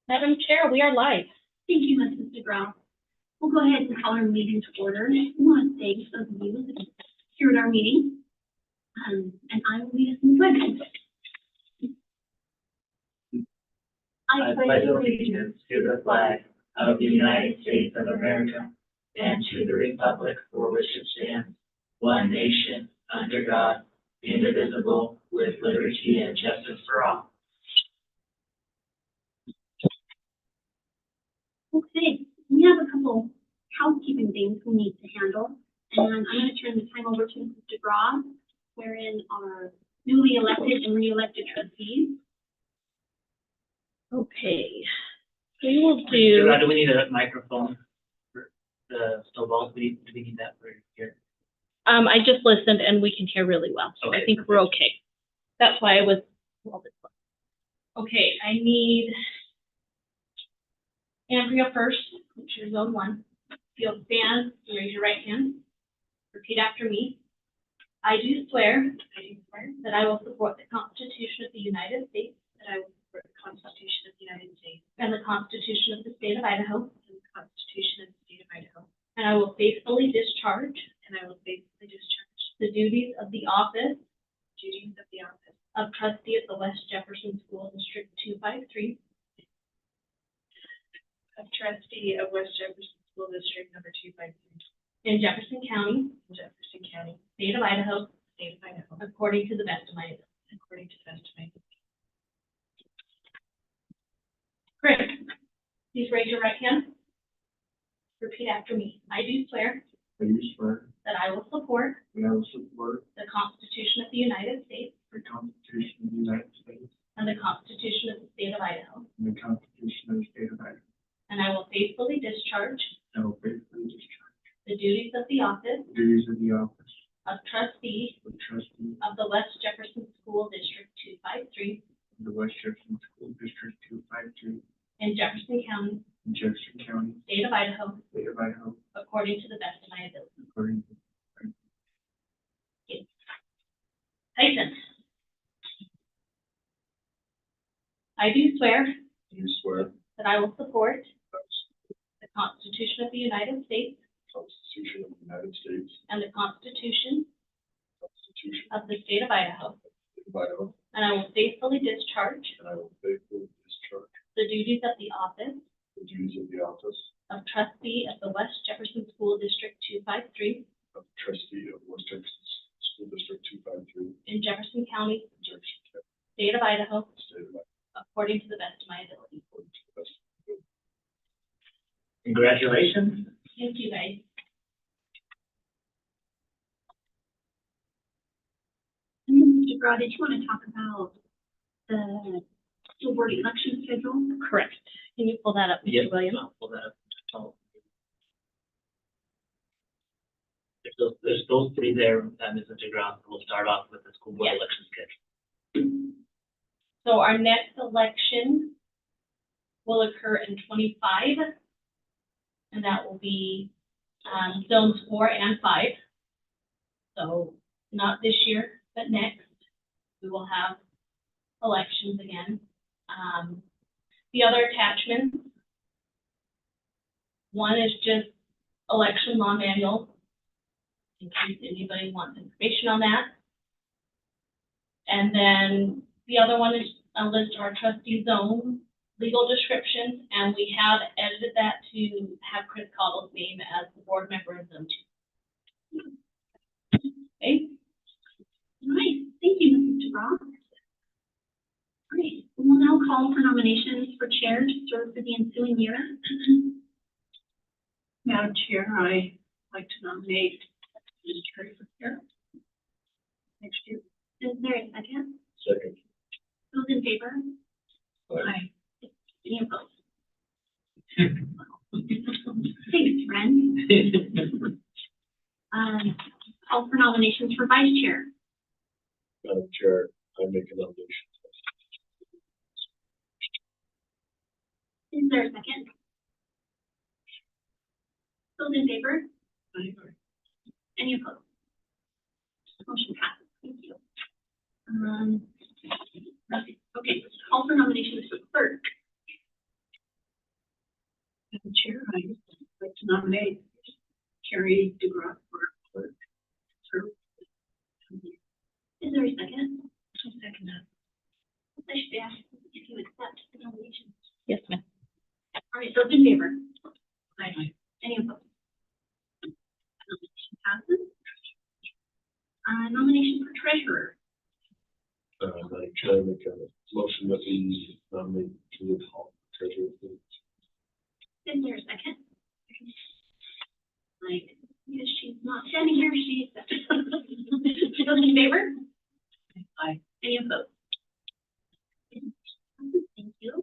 Madam Chair, we are live. Thank you, Mrs. DeGraw. We'll go ahead and call our meeting to order. We want to thank those of you here at our meeting. And I will lead us in the pledge. I pledge allegiance to the flag of the United States of America and to the republic for which it stands, one nation, under God, indivisible, with liberty and justice for all. Okay, we have a couple housekeeping things we need to handle. And I'm going to turn the time over to Mrs. DeGraw, wherein our newly elected and re-elected trustees. Okay. We will do, Do we need a microphone for the snowballs? Do we need that for here? I just listened and we can hear really well, so I Okay, think we're okay. That's why I was a little bit slow. Okay, I need Andrea first, which is zone 1. If you'll stand and raise your right hand. Repeat after me. I do swear that I will support the Constitution of the United States, That I will support the Constitution of the United States and the Constitution of the State of Idaho, and the Constitution of the State of Idaho, and I will faithfully discharge and I will faithfully discharge the duties of the office the duties of the office of trustee of the West Jefferson School District 253 of trustee of West Jefferson School District number 253 in Jefferson County, in Jefferson County, State of Idaho, State of Idaho, according to the best of my ability. according to the best of my ability. Great. Please raise your right hand. Repeat after me. I do swear I do swear that I will support that I will support the Constitution of the United States the Constitution of the United States and the Constitution of the State of Idaho, and the Constitution of the State of Idaho, and I will faithfully discharge and will faithfully discharge the duties of the office the duties of the office of trustee of trustee of the West Jefferson School District 253 of the West Jefferson School District 252 in Jefferson County, in Jefferson County, State of Idaho, State of Idaho, according to the best of my ability. according to Tyson. I do swear I do swear that I will support the Constitution of the United States the Constitution of the United States, and the Constitution Constitution of the State of Idaho, of Idaho, and I will faithfully discharge and I will faithfully discharge the duties of the office the duties of the office of trustee of the West Jefferson School District 253 of trustee of West Jefferson School District 253 in Jefferson County, in Jefferson County, State of Idaho, State of Idaho, according to the best of my ability. according to the best of my ability. Congratulations. Thank you, guys. And then, Mrs. DeGraw, did you want to talk about the school board election schedule? Correct. Can you pull that up, Mr. Yes, Williams? I'll pull that up. There's those three there, Mrs. DeGraw. We'll start off with the school board Yes. election schedule. So our next election will occur in 25, and that will be zones 4 and 5. So not this year, but next, we will have elections again. The other attachments, one is just election law manual, in case anybody wants information on that. And then the other one is a list of our trustee zone legal descriptions, and we have edited that to have Chris Cottle's name as the board member of Zone 2. Okay? All right, thank you, Mrs. DeGraw. Great, we will now call for nominations for chair to serve for the ensuing year. Madam Chair, I'd like to nominate Ms. Terry for chair next year. Is there a second? Second. Those in favor? Aye. Any opposed? Thanks, friend. Call for nominations for vice chair. Madam Chair, I make a nomination. Is there a second? Those in favor? Any opposed? Motion passes. Thank you. Okay, call for nominations for clerk. Chair, I'd like to nominate Carrie DeGraw for clerk. Is there a second? I'll second that. I should ask if you accept the nomination. Yes, ma'am. All right, those in favor? Aye. Any opposed? Nomination passes. Nomination for treasurer. Madam Chair, I make a motion that we nominate Julia Hall, treasurer. Is there a second? Like, because she's not standing here, she's. Those in favor? Aye. Any opposed? Thank you.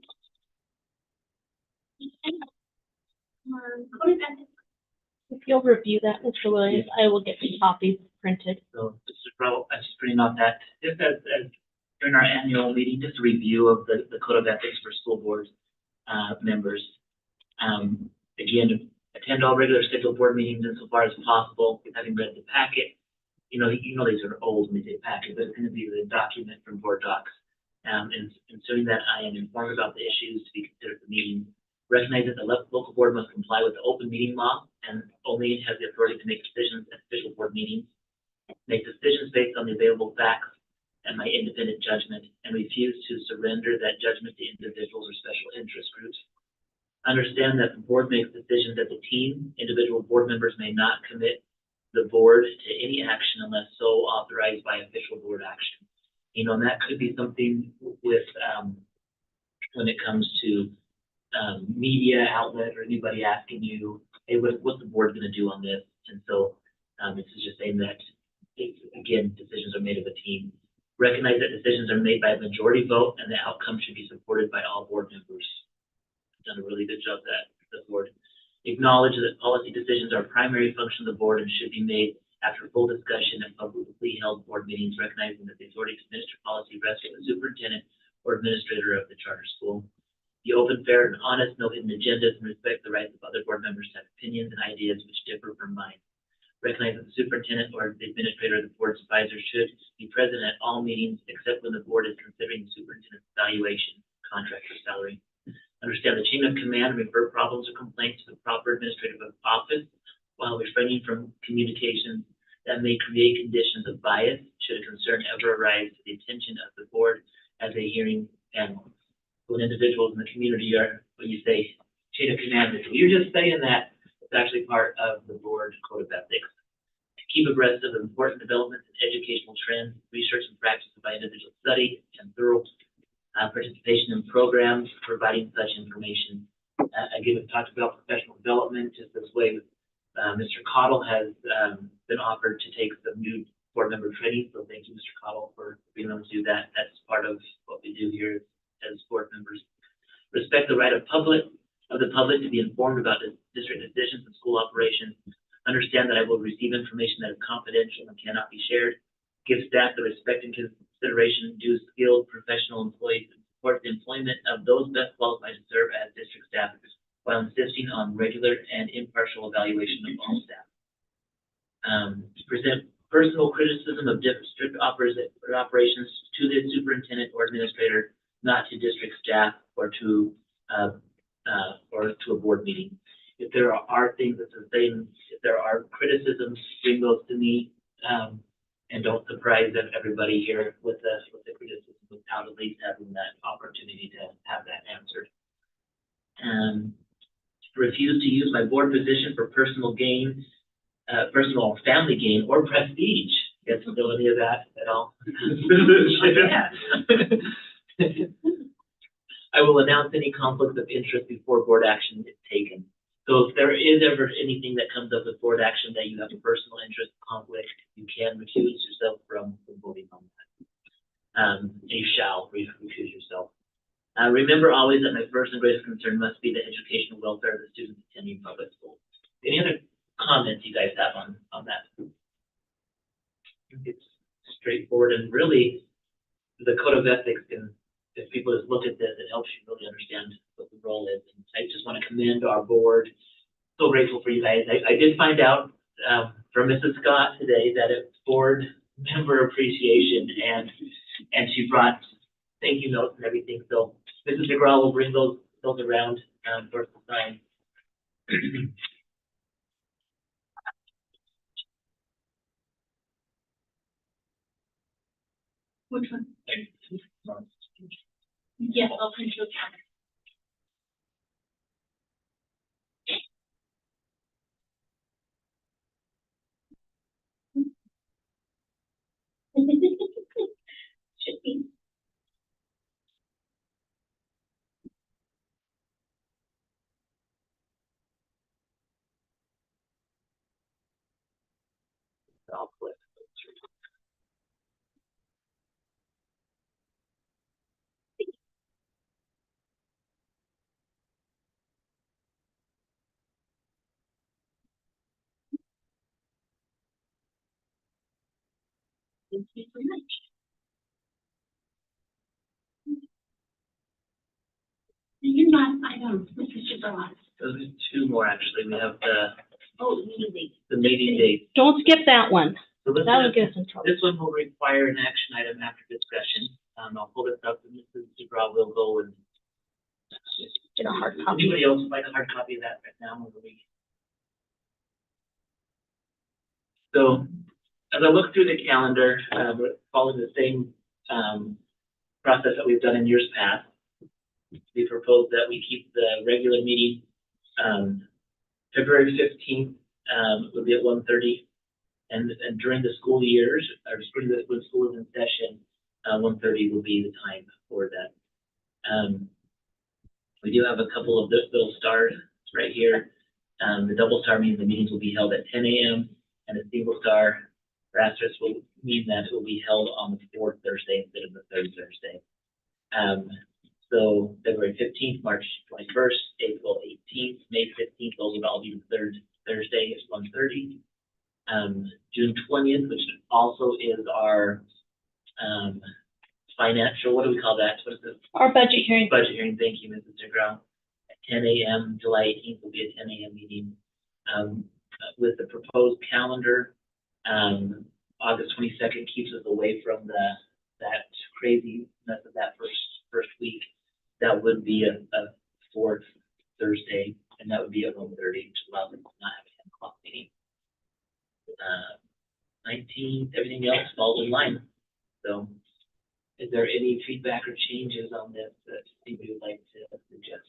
Code of ethics. If you'll review that, Mr. Williams, I will get the copies printed. So this is probably, I'm just printing off that, just as during our annual meeting, just a review of the code of ethics for school board members. Again, attend all regular scheduled board meetings insofar as possible, having read the packet. You know these are old when they say packet, but it's going to be the document from board docs. And ensuring that I am informed about the issues to be considered at the meeting. Recognize that the local board must comply with the open meeting law and only has the authority to make decisions at official board meetings. Make decisions based on the available facts and my independent judgment, and refuse to surrender that judgment to individuals or special interest groups. Understand that the board makes decisions as a team. Individual board members may not commit the board to any action unless so authorized by official board action. You know, and that could be something with when it comes to media outlet or anybody asking you, hey, what's the board going to do on this? And so this is just saying that, again, decisions are made of a team. Recognize that decisions are made by a majority vote and the outcome should be supported by all board members. Done a really good job at the board. Acknowledge that policy decisions are a primary function of the board and should be made after full discussion and publicly held board meetings, recognizing that the authority to administer policy rests with the superintendent or administrator of the charter school. Be open, fair, and honest, no hidden agendas, and respect the rights of other board members to have opinions and ideas which differ from mine. Recognize that the superintendent or the administrator of the board's advisor should be present at all meetings except when the board is considering the superintendent's evaluation, contract, or salary. Understand the chain of command and refer problems or complaints to the proper administrative office while refraining from communications that may create conditions of bias should a concern ever arise to the attention of the board as a hearing panel. When individuals in the community are, when you say chain of command, you're just saying that it's actually part of the board code of ethics. To keep abreast of important developments in educational trends, research and practice by individual study, and thorough participation in programs providing such information. Again, we've talked about professional development just this way. Mr. Cottle has been offered to take some new board member training, so thank you, Mr. Cottle, for being able to do that. That's part of what we do here as board members. Respect the right of the public to be informed about district decisions and school operations. Understand that I will receive information that is confidential and cannot be shared. Give staff the respect and consideration due skilled professional employees and support the employment of those best qualified to serve as district staff while insisting on regular and impartial evaluation of all staff. To present personal criticism of district operations to the superintendent or administrator, not to district staff or to a board meeting. If there are things that are saying, if there are criticisms, bring those to me, and don't surprise everybody here with the criticism without at least having that opportunity to have that answered. Refuse to use my board position for personal gain, personal family gain, or prestige. Guess still any of that at all? Yeah. I will announce any conflicts of interest before board action is taken. So if there is ever anything that comes up with board action that you have a personal interest conflict, you can recuse yourself from voting on that. You shall recuse yourself. Remember always that my first and greatest concern must be the educational welfare of the students attending public schools. Any other comments you guys have on that? It's straightforward, and really the code of ethics can, if people just look at this, it helps you really understand what the role is. And I just want to commend our board. So grateful for you guys. I did find out from Mrs. Scott today that it's board member appreciation, and she brought thank you notes and everything. So Mrs. DeGraw will bring those around for us to sign. Which one? Yes, I'll print you a copy. Should be. I'll flip. Thank you so much. And your last item, Mr. Broad. Those are two more, actually. We have Oh, meeting. the meeting date. Don't skip that one. So this That one- would get us in trouble. This one will require an action item after discussion. I'll pull this up, and Mrs. DeGraw will go and. Get a hard copy. Anybody else would like a hard copy of that right now, or we? So, as I look through the calendar, we're following the same, process that we've done in years past. We propose that we keep the regular meeting, February 15th, will be at 1:30. And during the school years, or when school is in session, 1:30 will be the time for that. We do have a couple of little stars right here. The double star means the meetings will be held at 10 a.m. and a single star or asterisk will mean that it will be held on the fourth Thursday instead of the third Thursday. So February 15th, March 21st, April 18th, May 15th, those would all be the third Thursday at 1:30. June 20th, which also is our financial, what do we call that? What is it? Our budget hearing. Budget hearing, thank you, Mrs. DeGraw. At 10 a.m., July 18th will be a 10 a.m. meeting. With the proposed calendar, August 22nd keeps us away from that craziness of that first week. That would be a fourth Thursday, and that would be at 1:30, which allows us to not have a 10 o'clock meeting. 19th, everything else falls in line. So, is there any feedback or changes on this that anybody would like to suggest?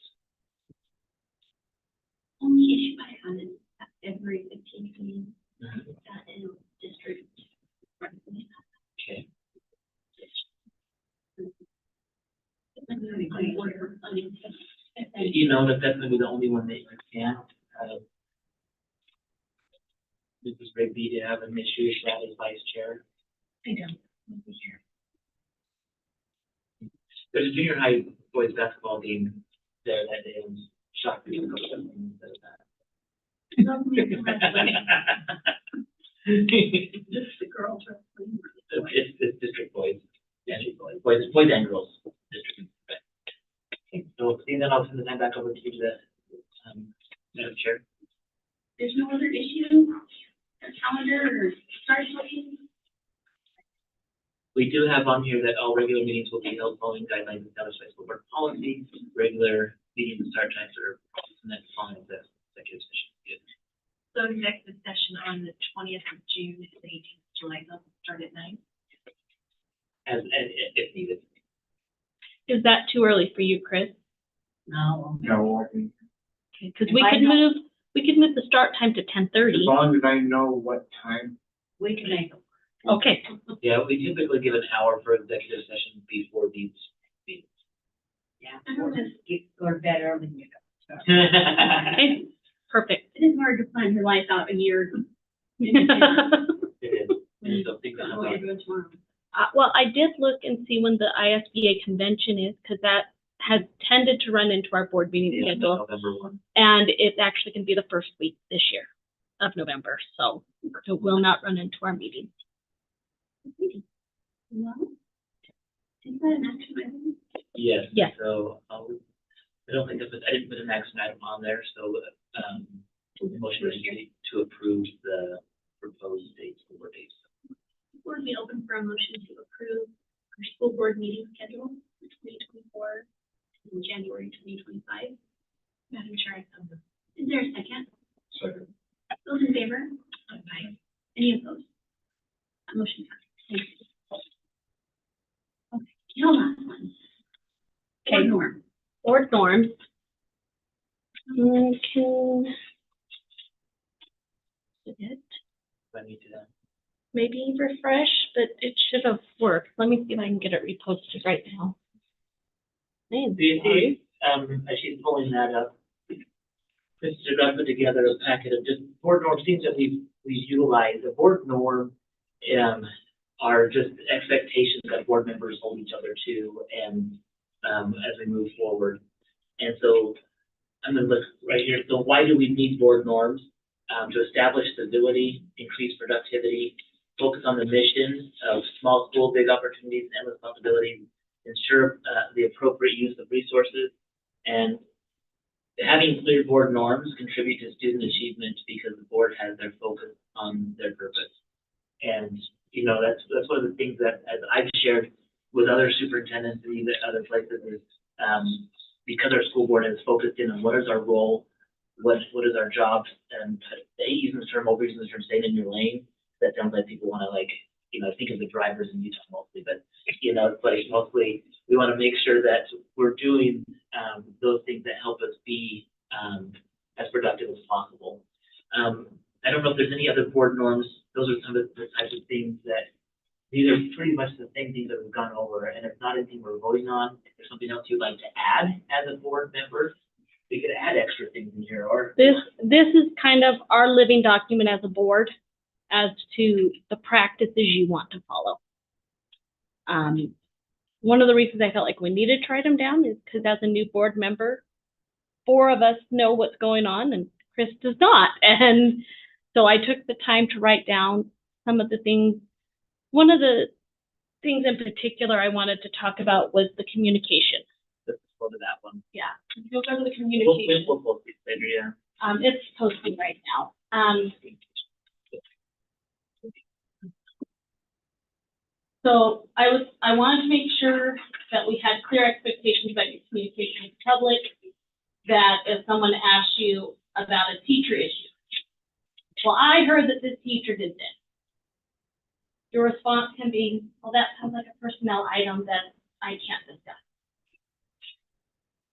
Only issue I have is that February 15th meeting, that in district. Okay. You know that that's gonna be the only one that you can. Mrs. Rigby, do you have an issue with that as vice chair? I don't. There's a junior high boys basketball game there that day. I'm shocked that you go to something instead of that. Just the girls are playing. It's district boys. Boys and girls district. Okay, so seeing that, I'll turn the time back over to you, Madam Chair. There's no other issue, or calendar, or start looking? We do have on here that all regular meetings will be held following guidelines established by school board policy. Regular meetings and start times are and then following the executive session. So executive session on the 20th of June and 18th of July, they'll start at 9. As if needed. Is that too early for you, Chris? No. No, I think, Because If we I could know- move the start time to 10:30. as long as I know what time, We can make them. Okay, Yeah, we typically give an hour for executive session before these meetings. Yeah. I don't know. Go to bed early and get up. okay, perfect. It is hard to plan your life out a year. It is. So think Don't know about what you're it. doing tomorrow. Well, I did look and see when the ISBA convention is, because that has tended to run into our board meeting Yeah, schedule. November 1. And it's actually going to be the first week this year of November, so it will not run into our meeting. Well, is that an action item? Yes. Yes. So I don't think I didn't put an action item on there, so the motion is to approve the proposed dates for dates. Board be open for a motion to approve our school board meeting schedule for 2024 and January 2025. Madam Chair, I so moved. Is there a second? Second. Those in favor? Aye. Any opposed? Motion passes. Thank you. Okay, now last one. Okay. Board norm. Board norms. Can it I need to, maybe refresh, but it should have worked. Let me see if I can get it reposted right now. Man, do you see, as she's pulling that up, Mr. Dunn put together a packet of just board norm things that we've utilized. The board norm, are just expectations that board members hold each other to, and, as we move forward. And so, I'm gonna look right here. So why do we need board norms? To establish stability, increase productivity, focus on the mission of small school, big opportunities and responsibilities, ensure the appropriate use of resources, and having clear board norms contribute to student achievement because the board has their focus on their purpose. And, you know, that's one of the things that, as I've shared with other superintendents and even other places, is because our school board is focused in on what is our role, what is our job, and they use the term, overusing the term, staying in your lane. That sounds like people want to, like, you know, think of the drivers in Utah mostly, but, you know, it's like mostly we want to make sure that we're doing those things that help us be as productive as possible. I don't know if there's any other board norms. Those are some of the types of things that, these are pretty much the same things that we've gone over, and it's not anything we're voting on. If there's something else you'd like to add as a board member, we could add extra things in here, or. This is kind of our living document as a board as to the practices you want to follow. One of the reasons I felt like we needed to write them down is because as a new board member, 4 of us know what's going on and Chris does not. And so I took the time to write down some of the things. One of the things in particular I wanted to talk about was the communication. Let's go to that one. Yeah, you'll go to the communication. We'll post it later, yeah. It's posting right now. So I wanted to make sure that we had clear expectations about your communication with the public, that if someone asked you about a teacher issue, well, I heard that this teacher did this. Your response can be, well, that sounds like a personnel item that I can't discuss.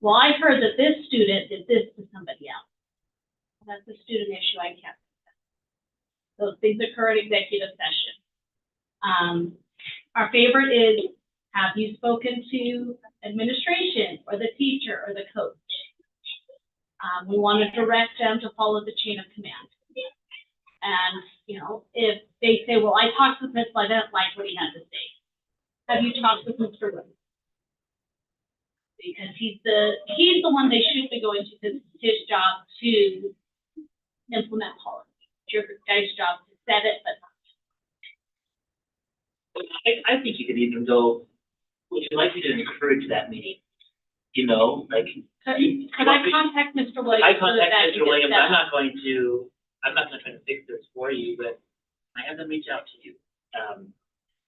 Well, I heard that this student did this to somebody else. Well, that's a student issue I can't discuss. Those things occur in executive session. Our favorite is, have you spoken to administration or the teacher or the coach? We want to direct them to follow the chain of command. And, you know, if they say, well, I talked with Mr. I didn't like what he had to say. Have you talked with Mr. Wood? Because he's the one they should be going to, because it's his job to implement policy. It's your guys' job to set it, but I think you could even go, would you like me to encourage that meeting? You know, like. could I contact Mr. Williams? I so that contact can Mr. get Williams, set I'm up? not going to try to fix this for you, but I have them reach out to you.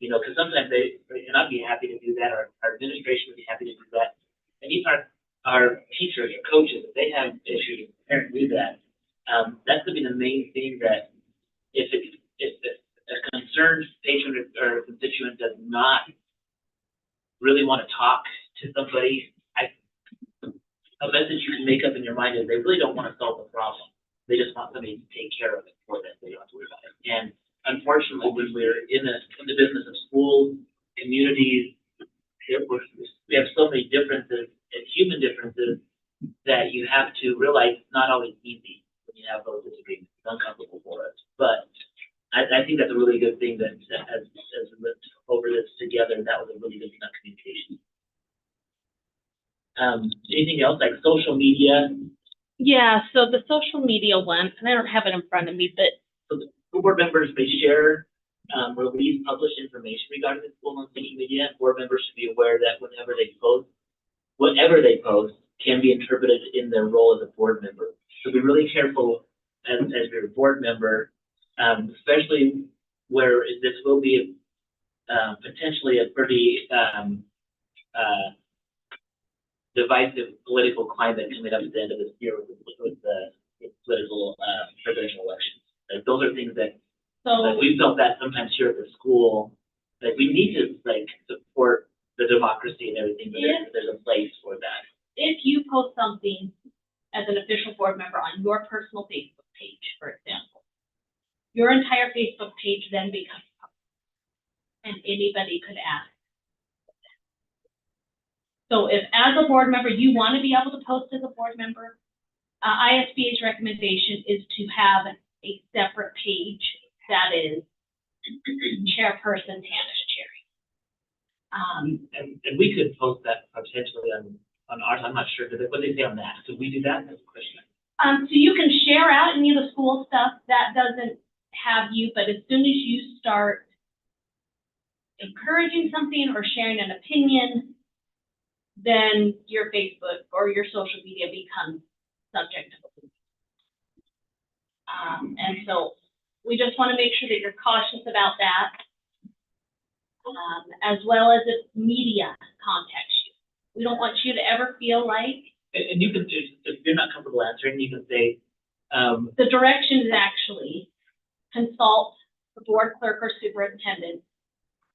You know, because sometimes and I'd be happy to do that, or our administration would be happy to do that. And even our teachers or coaches, if they have issues, parents do that. That's gonna be the main thing, that if a concerned patron or constituent does not really want to talk to somebody, a message you can make up in your mind is they really don't want to solve the problem. They just want somebody to take care of it for them. They don't have to worry about it. And unfortunately, when we're in the business of schools, communities, we have so many differences and human differences that you have to realize it's not always easy when you have those disagreements. It's uncomfortable for us. But I think that's a really good thing that as we looked over this together, that was a really good communication. Anything else, like social media? Yeah, so the social media one, and I don't have it in front of me, but So the school board members may share, release, publish information regarding the school on social media. Board members should be aware that whatever they post can be interpreted in their role as a board member. So be really careful as your board member, especially where this will be potentially a pretty divisive political climate coming up at the end of this year with the political, presidential elections. Like, those are things that, So, like, we felt that sometimes here at the school, like, we need to, like, support the democracy and everything, but there's a place for that. if you post something as an official board member on your personal Facebook page, for example, your entire Facebook page then becomes public, and anybody could ask. So if, as a board member, you want to be able to post as a board member, ISBA's recommendation is to have a separate page that is chairperson Hannah's cherry. And we could post that potentially on ours, I'm not sure, what they say on that, could we do that? That's a question. So you can share out any of the school stuff, that doesn't have you, but as soon as you start encouraging something or sharing an opinion, then your Facebook or your social media becomes subject to the and so we just want to make sure that you're cautious about that, as well as if media contacts you. We don't want you to ever feel like And you can, if you're not comfortable answering, you can say, the direction is actually consult the board clerk or superintendent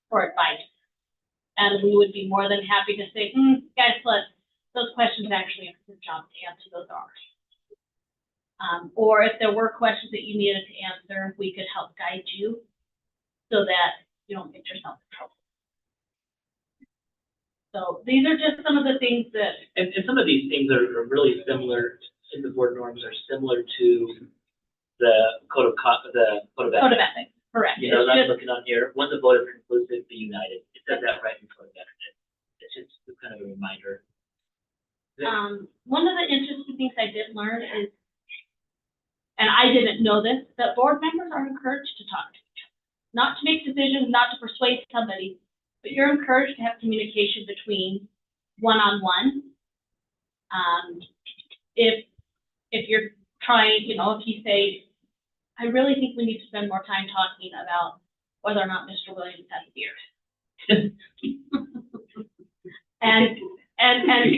for advice. And we would be more than happy to say, guys, those questions actually are your job to answer, those are ours. Or if there were questions that you needed to answer, we could help guide you so that you don't get yourself in trouble. So these are just some of the things that, and some of these things are really similar, in the board norms are similar to the code of ethics. code of ethics, correct. You know, It's I'm just, looking on here, once a vote is conclusive, be united. It says that right in code of ethics. It's just kind of a reminder. one of the interesting things I did learn is, and I didn't know this, that board members are encouraged to talk to each other. Not to make decisions, not to persuade somebody, but you're encouraged to have communication between one-on-one. If you're trying, you know, if you say, I really think we need to spend more time talking about whether or not Mr. Williams has a beard. And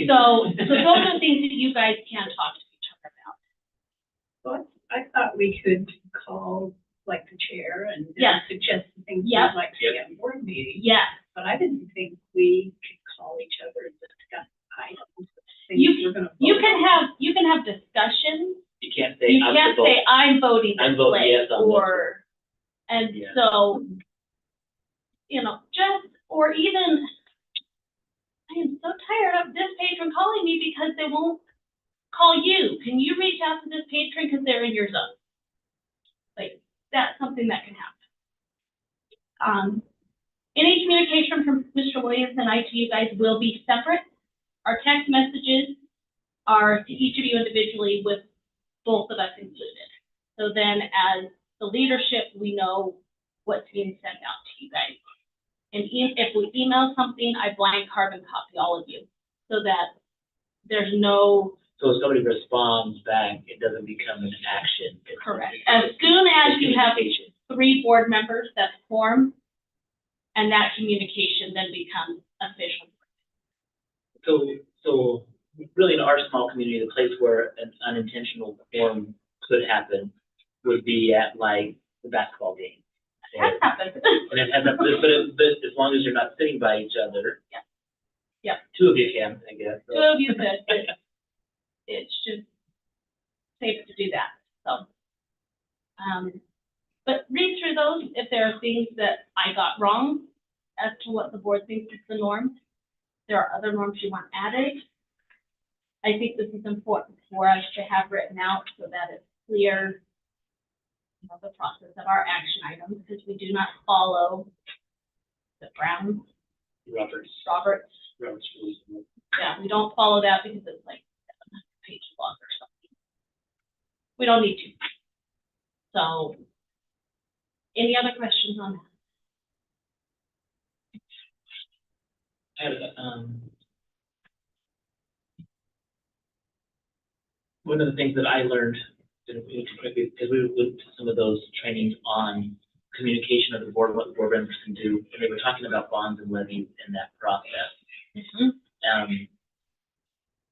so those are things that you guys can talk to each other about. But I thought we could call, like, the chair and Yes. suggest the things we'd Yes. like to see at board meeting. Yes, But I didn't think we could call each other and discuss items. You can have discussions. You can't say, You I'm can't the vote. say, I'm voting I'm this voting way, yes on this. or, and Yeah. so, you know, or even, I am so tired of this patron calling me because they won't call you. Can you reach out to this patron because they're in your zone? Like, that's something that can happen. Any communication from Mr. Williams and I to you guys will be separate. Our text messages are to each of you individually with both of us included. So then as the leadership, we know what's being sent out to you guys. And if we email something, I blank carbon copy all of you so that there's no. So if somebody responds back, it doesn't become an action. Correct. As soon as you have communication. 3 board members that form, and that communication then becomes official. So really in our small community, the place where an unintentional form could happen would be at like the basketball game. That happens. And it has, but as long as you're not sitting by each other. Yeah. Yeah. 2 of you can, I guess. So. 2 of you could, but it's just safe to do that, so. But read through those if there are things that I got wrong as to what the board thinks is the norm. There are other norms you want added. I think this is important for us to have written out so that it's clear, you know, the process of our action items, because we do not follow the Brown, Robert's rules. yeah, we don't follow that because it's like 700 pages long or something. We don't need to. So, any other questions on that? I had, one of the things that I learned, because we went to some of those trainings on communication of the board, what the board members can do, and they were talking about bonds and levies in that process.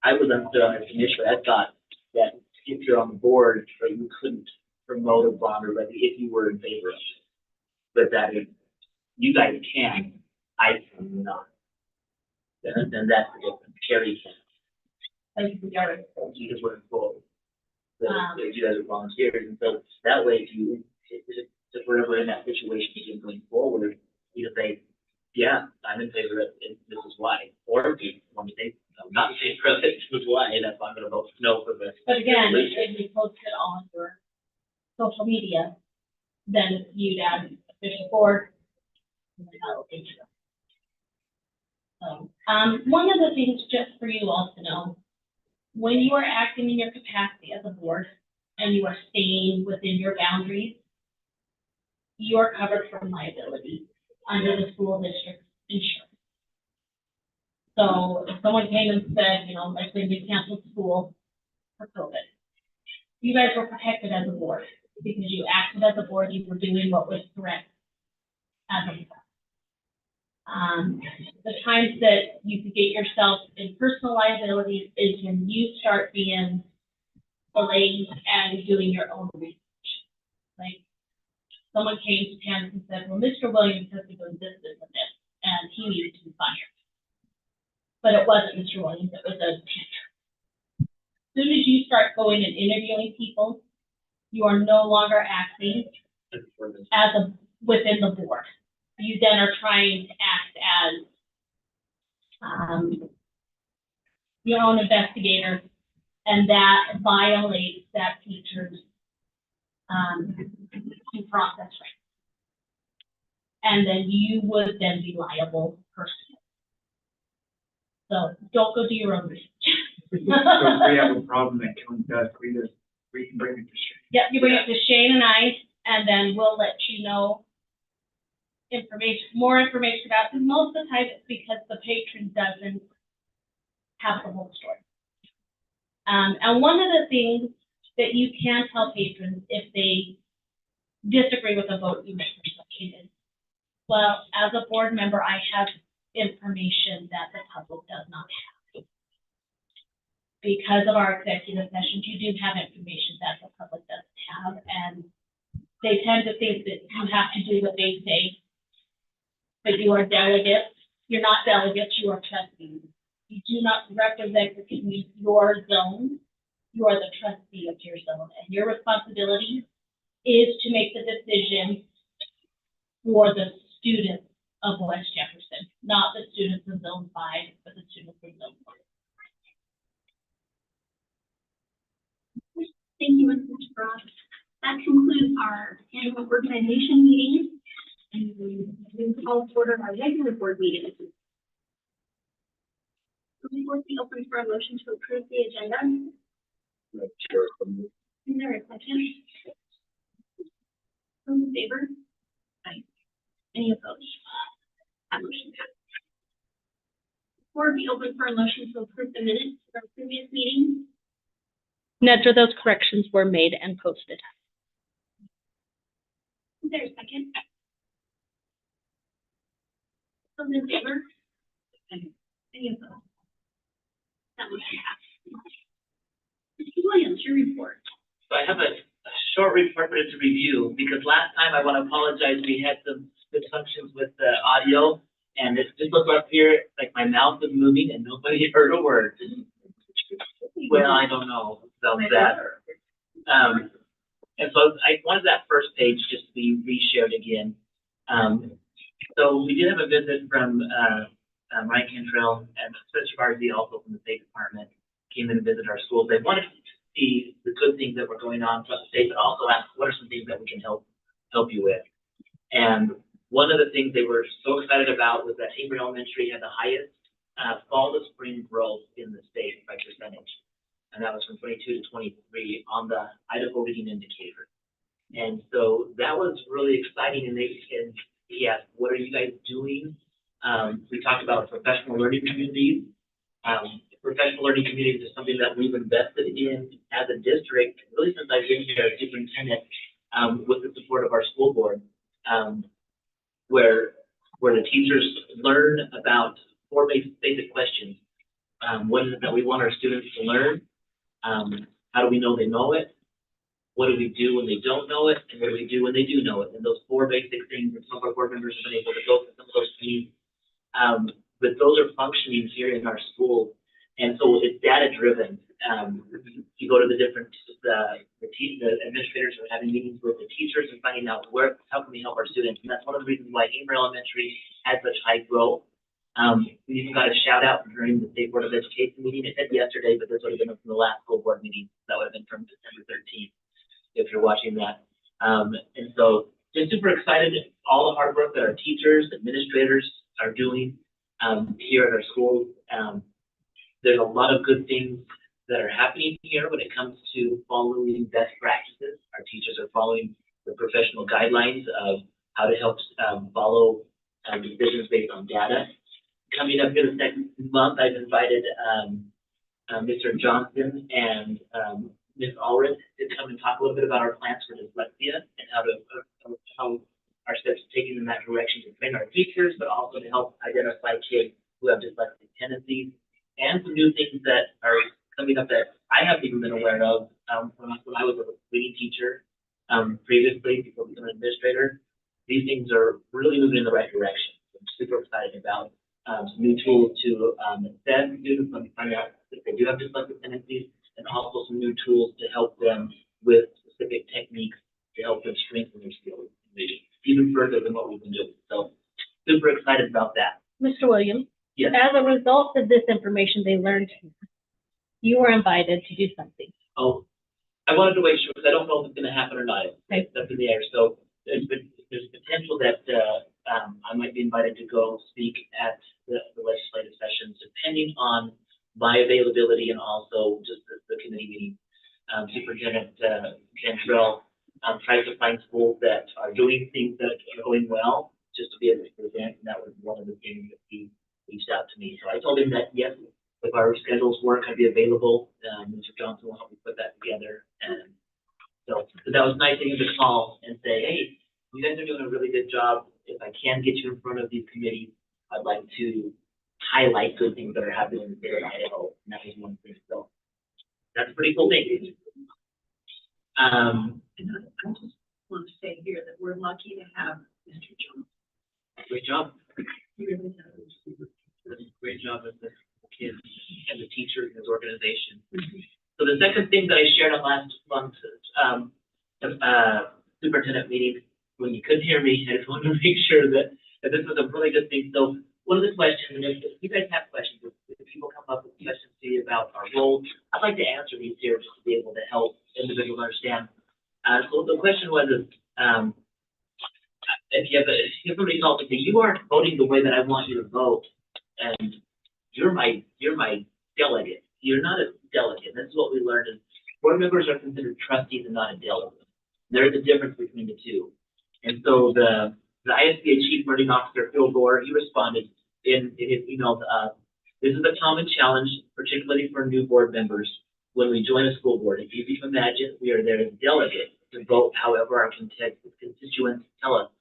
I was understood on this initially, I thought that if you're on the board, but you couldn't promote a bond or levy if you were in favor of it. But that is, you guys can, I cannot. Then that's the difference. Carrie can. Like, we are, You just were full. So, Um, you guys are volunteers, and so that way, if we're ever in that situation again going forward, you can say, yeah, I'm in favor of it, this is why. Or if you want to say, I'm not in favor of it, this is why, and that's why I'm gonna vote no for this. but again, if we post it on your social media, then viewed as official board. And then that'll be true. So, one of the things just for you all to know, when you are acting in your capacity as a board and you are staying within your boundaries, you are covered from liability under the school district insurance. So if someone came and said, you know, like when we canceled school for COVID, you guys were protected as a board because you acted as a board, you were doing what was correct as a board. The times that you could get yourself in personal liabilities is when you start being delayed and doing your own research. Like, someone came to Tannis and said, well, Mr. Williams has been doing this, and this, and he needed to be fired. But it wasn't Mr. Williams, it was a teacher. As soon as you start going and interviewing people, you are no longer acting as within the board. You then are trying to act as your own investigator, and that violates that teacher's due process rights. And then you would then be liable personally. So don't go do your own research. So if we have a problem that comes up, we can bring it to Shane. Yep, you bring it to Shane and I, and then we'll let you know more information about it. Most of the time it's because the patron doesn't have the whole story. And one of the things that you can tell patrons if they disagree with a vote you make or something is, well, as a board member, I have information that the public does not have. Because of our executive sessions, you do have information that the public doesn't have, and they tend to think that you have to do what they say. But you are delegates. You're not delegates, you are trustees. You do not represent the community, your zone. You are the trustee of your zone, and your responsibility is to make the decision for the students of West Jefferson, not the students of Zone 5, but the students of Zone 4. Thank you, Mrs. Ross. That concludes our annual organization meeting. And we call to order our regular board meeting. Before we open for a motion to approve the agenda, is there a second? Those in favor? Aye. Any opposed? That motion passed. Before we open for a motion to approve the minutes of our previous meeting, Nedra, those corrections were made and posted. is there a second? Those in favor? Any opposed? That motion passed. Mr. Williams, your report. So I have a short report for you to review, because last time, I want to apologize, we had some dysfunctions with the audio, and it just looked up here, like my mouth was moving and nobody heard a word. Well, I don't know about that. And so I wanted that first page just to be reshared again. So we did have a visit from Ryan Cantrell and Spencer Barzy, also from the State Department, came in and visited our schools. They wanted to see the good things that were going on throughout the state, but also ask what are some things that we can help you with. And one of the things they were so excited about was that Avery Elementary had the highest fall to spring growth in the state by percentage. And that was from 22 to 23 on the Idaho Reading Indicator. And so that was really exciting. And he asked, what are you guys doing? We talked about professional learning communities. Professional learning communities is something that we've invested in as a district, really since I've been here as superintendent, with the support of our school board, where the teachers learn about 4 basic questions. What is it that we want our students to learn? How do we know they know it? What do we do when they don't know it? And what do we do when they do know it? And those four basic things, and some of our board members have been able to go through some of those trainings. But those are functioning here in our school. And so it's data driven. You go to the different, the administrators are having meetings with the teachers and finding out how can we help our students? And that's one of the reasons why Amer Elementary has such high growth. We even got a shout out during the State Board of Education meeting. It said yesterday, but this would have been from the last school board meeting. That would have been from December 13th, if you're watching that. And so just super excited, all the hard work that our teachers, administrators are doing here at our schools. There's a lot of good things that are happening here when it comes to following best practices. Our teachers are following the professional guidelines of how to help follow decisions based on data. Coming up here the next month, I've invited Mr. Johnson and Ms. Allred to come and talk a little bit about our plans for dyslexia and how our steps taking in that direction to train our teachers, but also to help identify kids who have dyslexic tendencies, and some new things that are coming up that I haven't even been aware of when I was a reading teacher previously before becoming an administrator. These things are really moving in the right direction. I'm super excited about some new tools to assess students and find out if they do have dyslexic tendencies, and also some new tools to help them with specific techniques to help them strengthen their skills even further than what we've been doing. So super excited about that. Mr. Williams, Yes. as a result of this information they learned, you were invited to do something. Oh, I wanted to wait sure because I don't know if it's going to happen or not. Okay. It's up in the air. So there's potential that I might be invited to go speak at the legislative sessions, depending on my availability and also just the committee meeting. Superintendent Cantrell tries to find schools that are doing things that are going well, just to be able to present, and that was one of the things that he reached out to me. So I told him that yes, if our schedules work, I'd be available. Mr. Johnson will help me put that together. And so that was nice of him to call and say, hey, you guys are doing a really good job. If I can get you in front of these committees, I'd like to highlight good things that are happening in the state of Idaho. And that was one thing. So that's a pretty cool thing. And I just want to say here that we're lucky to have Mr. Johnson. Great job. He really does. Great job with the kids and the teachers and his organization. So the second thing that I shared on last month's superintendent meeting, when you couldn't hear me, I just wanted to make sure that this was a really good thing. So one of the questions, and if you guys have questions, if people come up with questions to you about our role, I'd like to answer these here just to be able to help individuals understand. So the question was, if somebody calls and say, you aren't voting the way that I want you to vote, and you're my delegate. You're not a delegate. This is what we learned is board members are considered trustees and not a delegate. There's a difference between the two. And so the ISBA Chief Learning Officer, Phil Gore, he responded in his email to us. This is a common challenge, particularly for new board members when we join a school board. It's easy to imagine we are there as delegates to vote however our constituents tell us.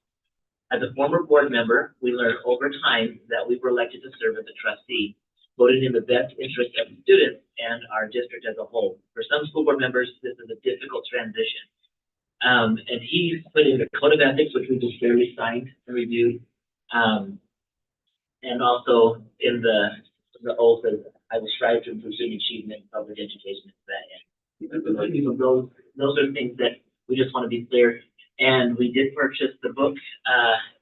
As a former board member, we learned over time that we were elected to serve as a trustee, voting in the best interest of the students and our district as a whole. For some school board members, this is a difficult transition. And he put in the code of ethics, which we just barely signed and reviewed. And also in the oath, I will strive to improve student achievement in public education to that end. Those are things that we just want to be clear. And we did purchase the book,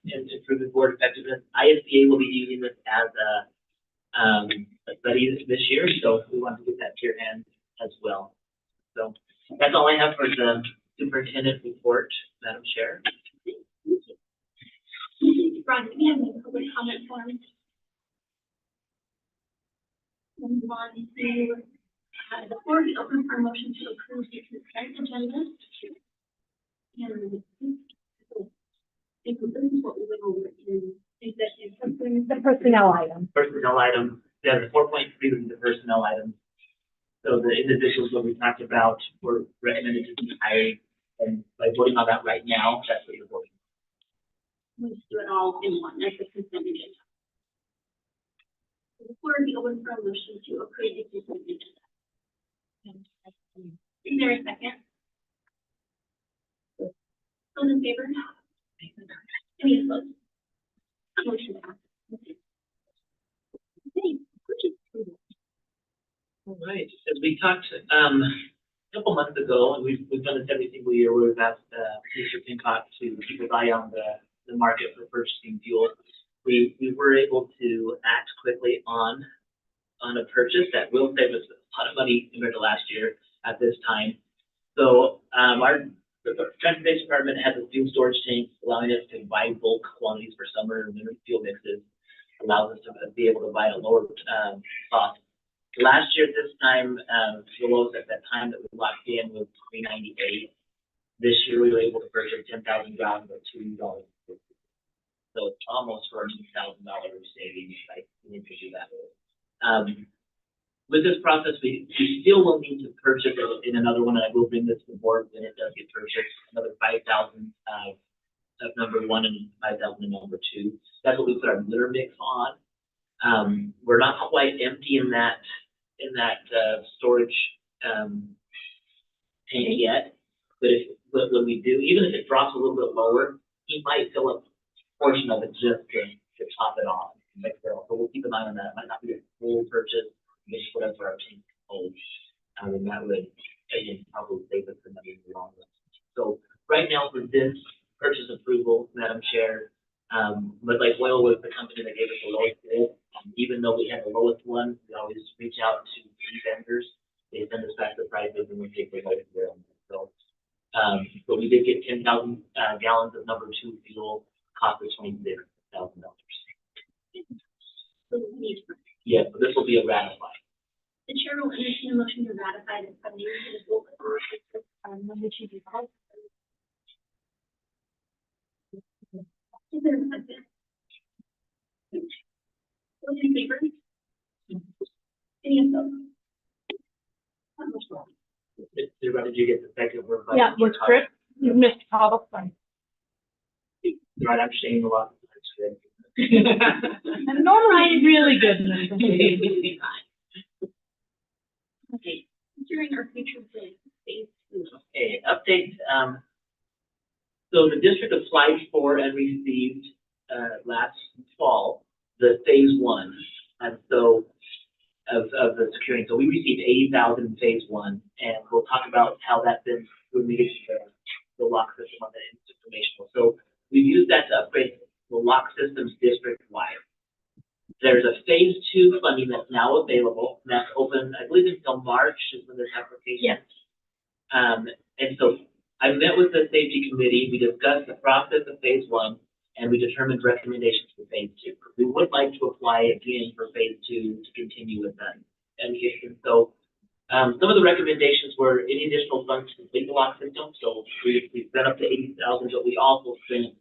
Improving Board Effectiveness. ISBA will be using this as a study this year, so we want to get that to your hand as well. So that's all I have for the superintendent report, Madam Chair. Ron, can we have any public comment forms? Move on to, the floor is open for a motion to approve the consent agenda. And this is what we went over in executive session. The personnel item. Personnel item, yeah, the 4.3 would be the personnel item. So the individuals that we talked about were recommended to be hired, and by voting on that right now, that's what you're voting. We just do it all in one, as the consent agenda. The floor is open for a motion to approve the consent agenda. there a second? Those in favor? Any opposed? Motion passed. Okay, purchase approval. All right, as we talked, a couple months ago, and we've done this every single year, where we've asked, Mr. Pincock to keep his eye on the market for purchasing fuel. We were able to act quickly on a purchase that will save us a lot of money compared to last year at this time. So, the transportation department has a fuel storage tank allowing us to buy bulk quantities for summer and winter fuel mixes, allows us to be able to buy at a lower, cost. Last year at this time, the lowest at that time that we locked in was $3.98. This year we were able to purchase 10,000 gallons at $2.50. So it's almost $14,000 savings by doing that. With this process, we still will need to purchase in another one, and I will bring this to the board when it does get purchased, another 5,000 of number one and 5,000 of number two. That's what we put our litter mix on. We're not quite empty in that storage tank yet, but when we do, even if it drops a little bit lower, he might fill up a portion of it just to top it off. So we'll keep an eye on that. It might not be a full purchase, just whatever our tank holds. And that would, again, probably save us money in the long run. So right now for this purchase approval, Madam Chair, Mud-Lake Oil was the company that gave us the lowest bid. Even though we had the lowest one, we always reach out to three vendors. They send us back the prices and we take the lowest bid on it. So, but we did get 10,000 gallons of number two fuel, cost us $26,000. So we need to. Yeah, so this will be a ratified. The chair will entertain a motion to ratify the funding for the bulk number two default. Is there a second? Those in favor? Any opposed? Did you get the second? Yeah, was Chris, Mr. Cobble, sorry. Right, I'm saying a lot. I'm normally really good, Mr. Cobble. Okay, during our future bids, phase two. Okay, update, so the district applied for and received, last fall, the phase one. And so, of the securing, so we received 80,000 in phase one, and we'll talk about how that's been remediated to the lock system on the informational. So we've used that to upgrade the lock systems district-wide. There's a phase two funding that's now available, and that's open, I believe, until March is when this application. Yes. And so I met with the safety committee, we discussed the process of phase one, and we determined recommendations for phase two. We would like to apply again for phase two to continue with that. And so, some of the recommendations were any additional funds to complete the lock system. So we spent up to 80,000, but we also spent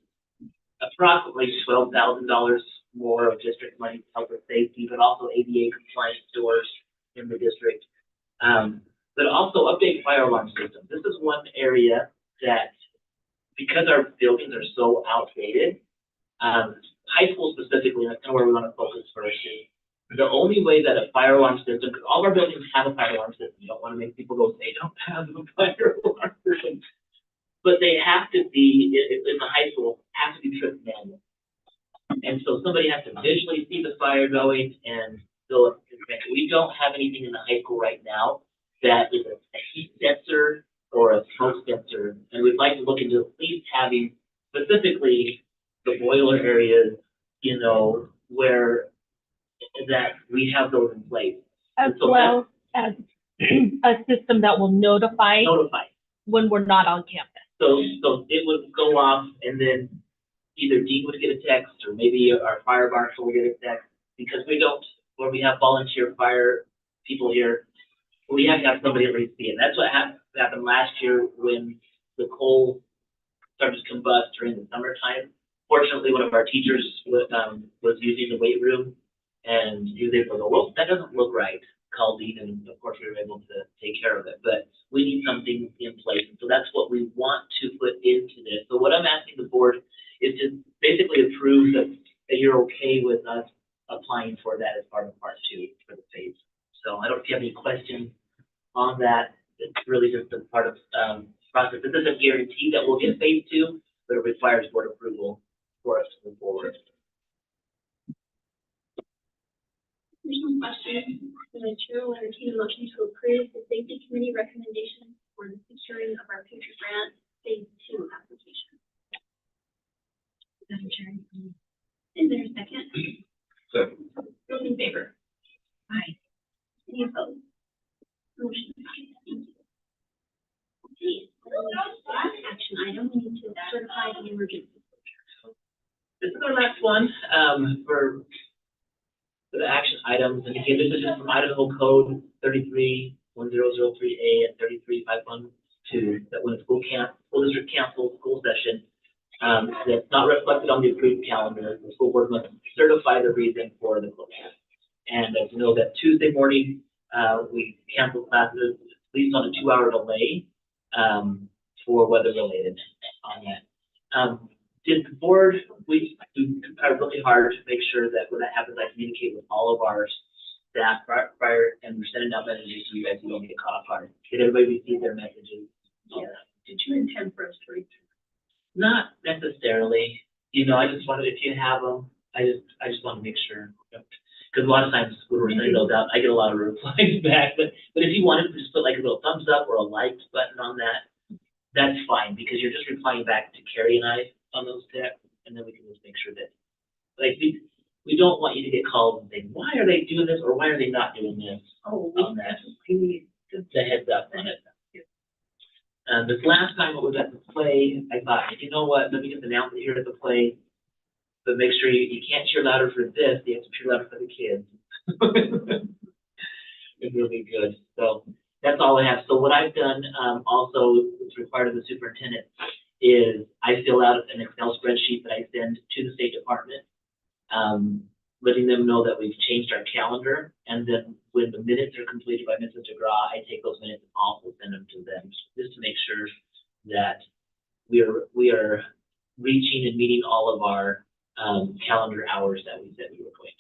approximately $12,000 more of district money to help with safety, but also ADA compliant stores in the district. But also update fire alarm system. This is one area that, because our buildings are so outdated, high school specifically, that's kind of where we want to focus first, is the only way that a fire alarm system, because all of our buildings have a fire alarm system. You don't want to make people go, they don't have a fire alarm system. But they have to be, in the high school, have to be tripped manually. And so somebody has to visually see the fire going and fill it. We don't have anything in the high school right now that is a heat sensor or a smoke sensor. And we'd like to look into at least having specifically the boiler areas, you know, where that we have those in place. As So well as a system that will notify Notify. when we're not on campus. So it would go off, and then either Dean would get a text, or maybe our fire marshal would get a text, because we don't, when we have volunteer fire people here, we have to have somebody at least see it. That's what happened last year when the coal started to combust during the summertime. Fortunately, one of our teachers was using the weight room, and he was able to go, well, that doesn't look right. Called Dean, and of course we were able to take care of it. But we need something in place, and so that's what we want to put into this. So what I'm asking the board is to basically approve that you're okay with us applying for that as part of part two for the phase. So I don't know if you have any questions on that. it's really just a part of, process. This isn't guaranteed that we'll get phase two, but it requires board approval for us to move forward. There's no question. The chair will entertain a motion to approve the safety committee recommendation for the securing of our future grant phase two application. Madam Chair. Is there a second? Second. Those in favor? Aye. Any opposed? Motion passes. Thank you. Okay, so last action item, we need to certify the emergency closure. This is our last one, for the action items, and again, this is just from Idaho Code 33-1003A and 33-512, that when a school district cancels school session, that's not reflected on the approved calendar, the school board must certify the reason for the closure. And as you know, that Tuesday morning, we canceled classes, at least on a 2-hour delay, for weather related on that. Did the board, we tried really hard to make sure that when that happens, I communicate with all of our staff prior, and we're sending out messages to you guys so you don't get caught off guard. Did everybody receive their messages? Yeah. Did you intend for us to read? Not necessarily. You know, I just wanted, if you have them, I just want to make sure. Because a lot of times when we're sending those out, I get a lot of replies back. But if you wanted to just put like a little thumbs up or a like button on that, that's fine, because you're just replying back to Carrie and I on those texts, and then we can just make sure that, like, we don't want you to get called and say, why are they doing this, or why are they not doing this? Oh, On that, the heads up on it. And this last time it was at the play, I thought, you know what, let me just announce it here at the play, but make sure you can't cheer louder for this, you have to cheer louder for the kids. It's really good. So that's all I have. So what I've done, also, it's required of the superintendent, is I fill out an Excel spreadsheet that I send to the State Department, letting them know that we've changed our calendar, and then when the minutes are completed by Mrs. DeGraw, I take those minutes and also send them to them, just to make sure that we are reaching and meeting all of our calendar hours that we said we were going to.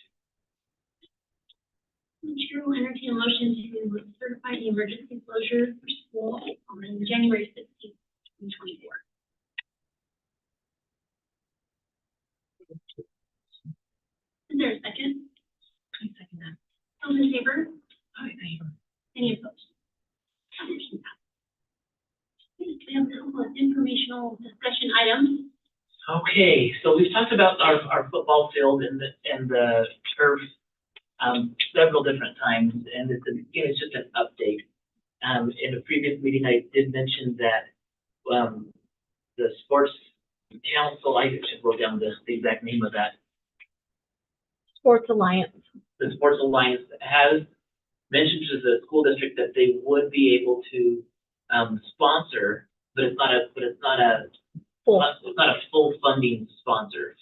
The chair will entertain a motion to certify the emergency closure for school on January 16th, 2024. Is there a second? I second that. Those in favor? Aye. Any opposed? Motion passes. We have a couple of informational discussion items. Okay, so we've talked about our football field and the turf several different times, and it's just an update. In a previous meeting, I did mention that the sports council, I should wrote down the exact name of that. Sports Alliance. The Sports Alliance has mentioned to the school district that they would be able to sponsor, but it's not a full funding sponsor.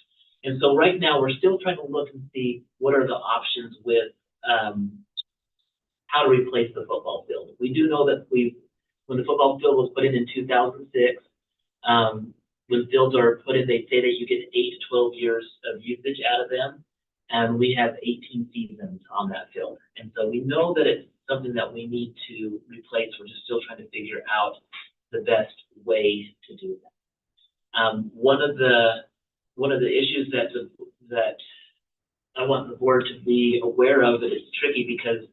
And so right now we're still trying to look and see what are the options with how to replace the football field. We do know that when the football field was put in 2006, when fields are put in, they say that you get 8 to 12 years of usage out of them. And we have 18 seasons on that field. And so we know that it's something that we need to replace. We're just still trying to figure out the best way to do that. One of the issues that I want the board to be aware of, that it's tricky because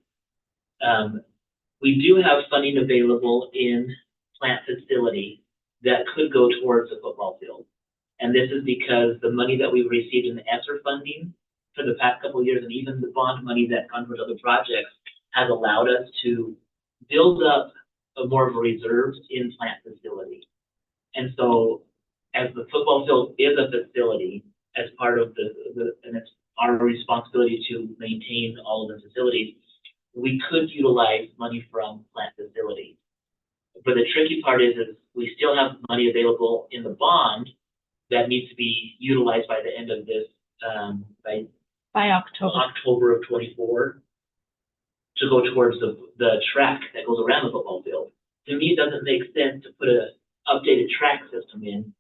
we do have funding available in plant facility that could go towards the football field. And this is because the money that we've received in the ESSER funding for the past couple of years, and even the bond money that comes with other projects, has allowed us to build up more of a reserve in plant facility. And so as the football field is a facility, as part of and it's our responsibility to maintain all of the facilities, we could utilize money from plant facility. But the tricky part is we still have money available in the bond that needs to be utilized by the end of this, By October of 24, to go towards the track that goes around the football field. To me, it doesn't make sense to put an updated track system in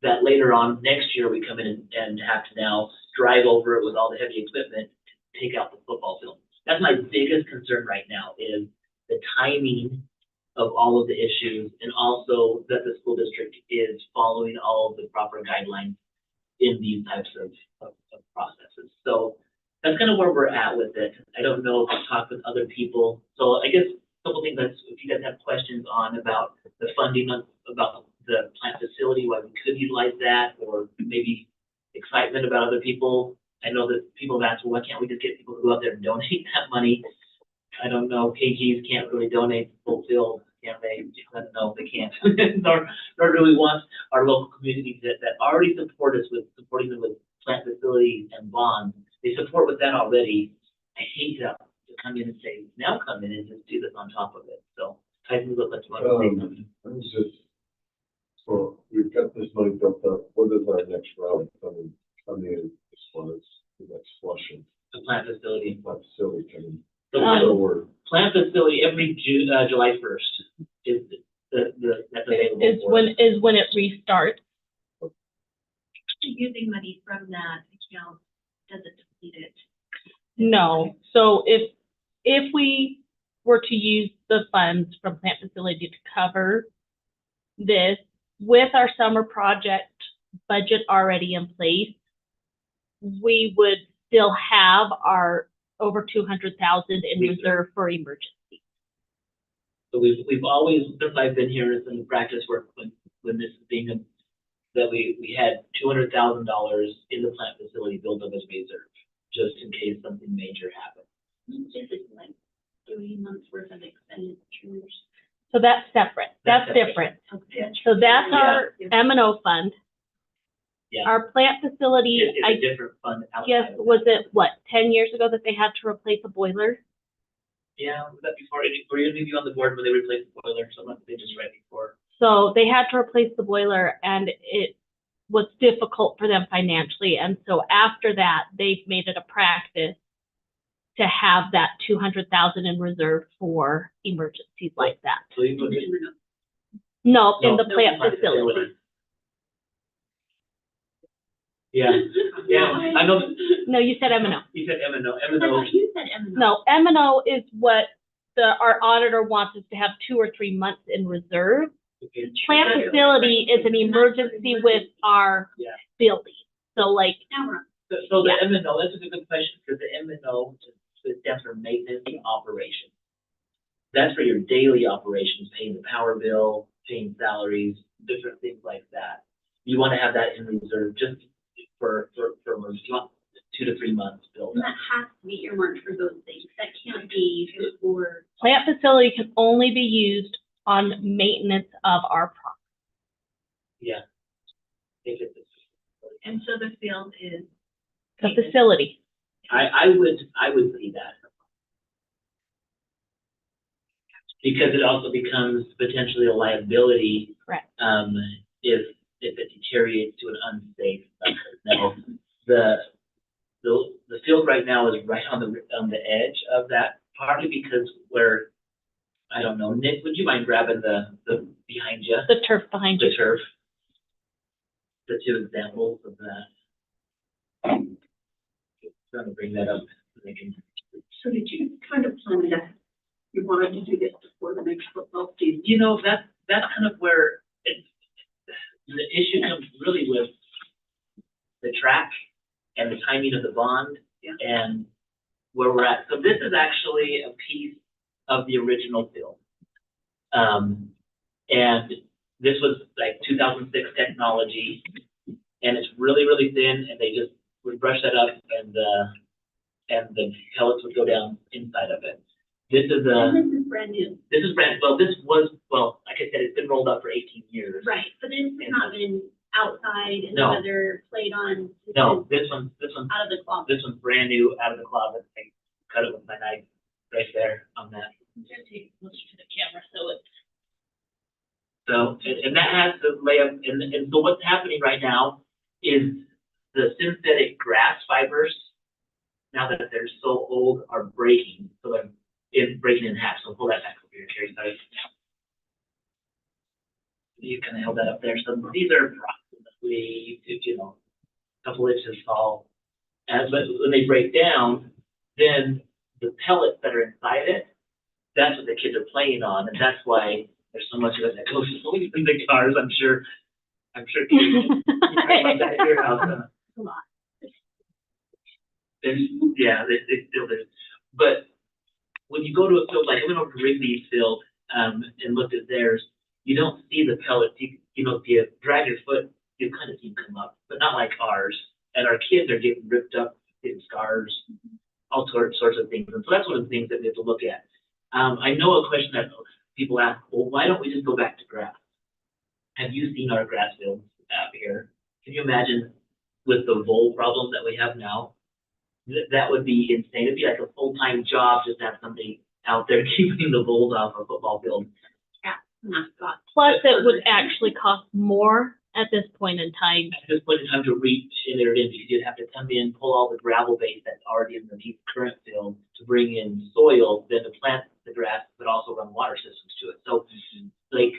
that later on next year we come in and have to now drive over it with all the heavy equipment to take out the football field. That's my biggest concern right now, is the timing of all of the issues, and also that the school district is following all of the proper guidelines in these types of processes. So that's kind of where we're at with it. I don't know if I've talked with other people. So I guess a couple things that if you guys have questions on about the funding about the plant facility, why we could utilize that, or maybe excitement about other people. I know that people have asked, well, why can't we just get people to go out there and donate that money? I don't know, KGs can't really donate the full field, can they? I don't know if they can't. nor do we want our local communities that already support us with supporting them with plant facilities and bonds. They support with that already. I hate to come in and say, now come in and just do this on top of it. So Tyson, look like you want to say something. I was just, so we've got this money built up. What is our next round coming in as far as the next flushing? The plant facility. Plant facility coming. The So we're, plant facility every July 1st is that's available Is for when, us. is when it restarts. Using money from that account doesn't deplete it. No, so if we were to use the funds from plant facility to cover this, with our summer project budget already in place, we would still have our over 200,000 in reserve for emergency. So we've always, since I've been here, it's in practice work when this is being, that we had $200,000 in the plant facility built up as reserve, just in case something major happened. This is like 3 months worth of expenditures. So that's separate. That's That's separate. different. Okay. So that's our Yeah. M&O fund. Yeah. Our plant facility, It's I a different fund outside guess, of was that. it, what, 10 years ago that they had to replace a boiler? Yeah, was that before, were you maybe on the board when they replaced the boiler, so they just right before? So they had to replace the boiler and it was difficult for them financially. And so after that, they've made it a practice to have that 200,000 in reserve for emergencies like that. So you put it. No, in No, the plant facility. Yeah, yeah, I know, No, you said M&O. you said M&O, I M&O, thought you said M&O. No, M&O is what our auditor wants us to have 2 or 3 months in reserve. okay, Plant facility is an emergency with our Yeah. building. So like, Now we're on. so the M&O, that's a good question, because the M&O stands for maintenance and operation. That's for your daily operations, paying the power bill, paying salaries, different things like that. You want to have that in reserve just for emergency. You want 2 to 3 months built And up. that has to be earmarked for those things. That can't be for. plant facility can only be used on maintenance of our property. Yeah. If it's, And so the field is. The facility. I would see that. Because it also becomes potentially a liability. Correct. If it deteriorates to an unsafe. Now, the field right now is right on the edge of that, partly because I don't know, Nick, would you mind grabbing the behind you, The turf behind you. the turf? The 2 examples of that. Trying to bring that up. So they can. So did you kind of plan that you wanted to do this before the next football season? You know, that's kind of where the issue comes really with the track and the timing of the bond and where we're at. So this is actually a piece of the original field. And this was like 2006 technology, and it's really, really thin, and they just would brush that up and the pellets would go down inside of it. This is And this is brand new. This is brand, like I said, it's been rolled up for 18 years. Right, but it's not been outside in the No. weather, played on. No, this one's Out of the closet. this one's brand new, out of the closet. I cut it with my knife right there on that. I'm gonna take closer to the camera so it's. So, and that has to lay up, and so what's happening right now is the synthetic grass fibers, now that they're so old, are breaking. So they're breaking in half. So pull that back over here, Carrie, sorry. You kind of held that up there. So these are approximately, a couple inches tall. But when they break down, then the pellets that are inside it that's what the kids are playing on, and that's why there's so much of it that goes in the cars. I'm sure kids, back at your house, A lot. there's, yeah, they still there's, but when you go to a field, like I went over to Wrigley's field, and looked at theirs, you don't see the pellets, you know, if you drag your foot, you kind of see them come up, but not like ours. And our kids are getting ripped up, getting scars, all sorts of things. And so that's one of the things that we have to look at. I know a question that people ask, well, why don't we just go back to grass? Have you seen our grass fields out here? Can you imagine with the vole problems that we have now? That would be insane. It'd be like a full-time job just to have somebody out there keeping the voles off a football field. Plus, it would actually cost more at this point in time. At this point in time to re-enter it in, because you'd have to come in, pull all the gravel base that's already in the deep current field to bring in soil, then to plant the grass, but also run water systems to it. So, like,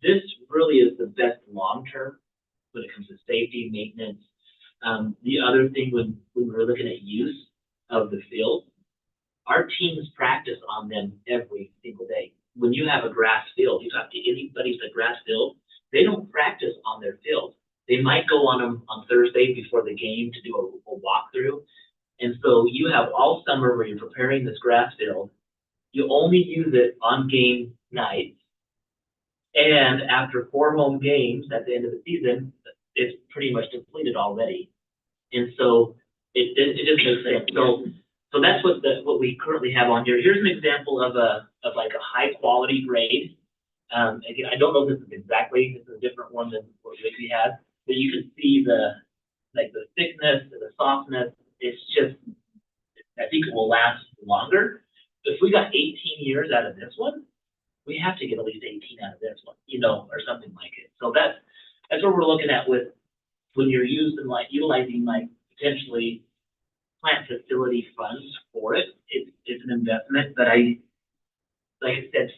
this really is the best long-term when it comes to safety, maintenance. The other thing when we're looking at use of the field, our teams practice on them every single day. When you have a grass field, you talk to anybody who's a grass field, they don't practice on their field. They might go on them on Thursday before the game to do a walkthrough. And so you have all summer where you're preparing this grass field. You only use it on game nights. And after 4 home games at the end of the season, it's pretty much depleted already. And so it just makes sense. So that's what we currently have on here. Here's an example of like a high quality grade. Again, I don't know if this is a different one than what we had, but you can see the thickness and the softness. It's just, I think it will last longer. If we got 18 years out of this one, we have to get at least 18 out of this one, you know, or something like it. So that's what we're looking at with when you're utilizing potentially plant facility funds for it. It's an investment, but like I said,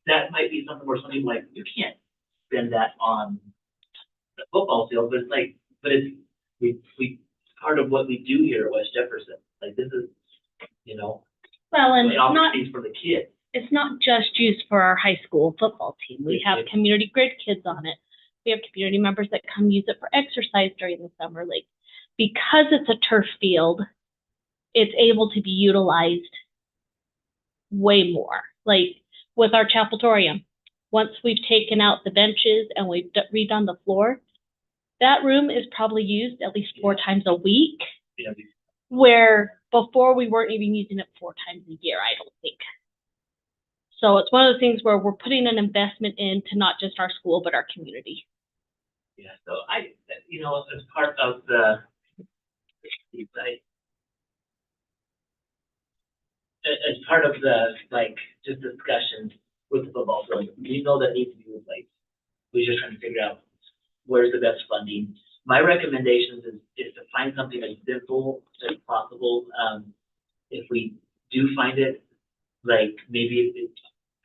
that might be something where some people are like, you can't spend that on the football field, but it's part of what we do here at West Jefferson. Like, this is, you know, Well, and the opportunities for the kids. it's not just used for our high school football team. We have community grid kids on it. We have community members that come use it for exercise during the summer. Like, because it's a turf field, it's able to be utilized way more. Like with our Chapeltorium, once we've taken out the benches and we've redone the floor, that room is probably used at least 4 times a week, Yeah. where before we weren't even using it 4 times a year, I don't think. So it's one of those things where we're putting an investment into not just our school, but our community. Yeah, so as part of the, as part of the, just discussions with the football field, we know that needs to be replaced. We're just trying to figure out where's the best funding. My recommendations is to find something as simple as possible. If we do find it,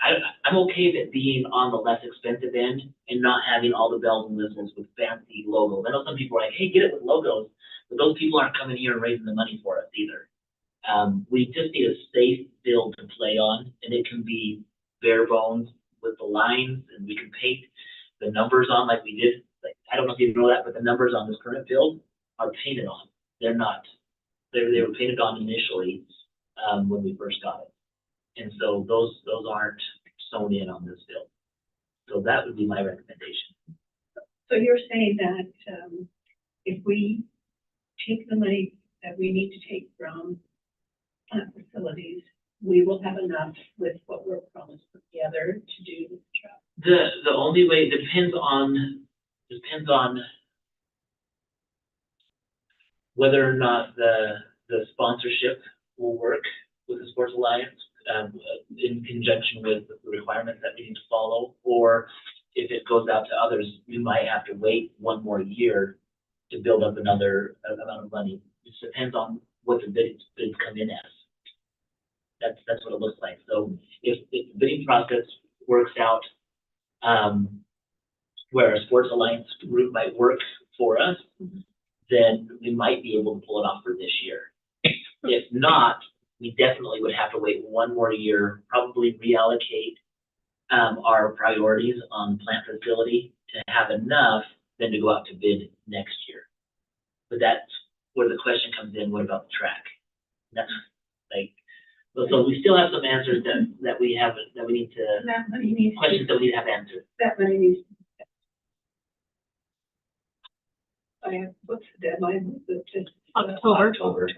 I'm okay with it being on the less expensive end and not having all the bells and whistles with fancy logos. I know some people are like, hey, get it with logos, but those people aren't coming here and raising the money for us either. We just need a safe field to play on, and it can be bare bones with the lines, and we can paint the numbers on like we did. I don't know if you know that, but the numbers on this current field are painted on. They're not. They were painted on initially when we first got it. And so those aren't sewn in on this field. So that would be my recommendation. So you're saying that if we take the money that we need to take from plant facilities, we will have enough with what we're promised put together to do the job? The only way depends on whether or not the sponsorship will work with the Sports Alliance in conjunction with the requirements that we need to follow, or if it goes out to others, we might have to wait 1 more year to build up another amount of money. It depends on what the bids come in as. That's what it looks like. So if the bidding process works out where a Sports Alliance route might work for us, then we might be able to pull it off for this year. If not, we definitely would have to wait one more year, probably reallocate our priorities on plant facility to have enough then to go out to bid next year. But that's where the question comes in, what about the track? That's like, so we still have some answers that we have, that we need to, That money needs questions that we need to have answered. that money needs. What's the deadline? October. October.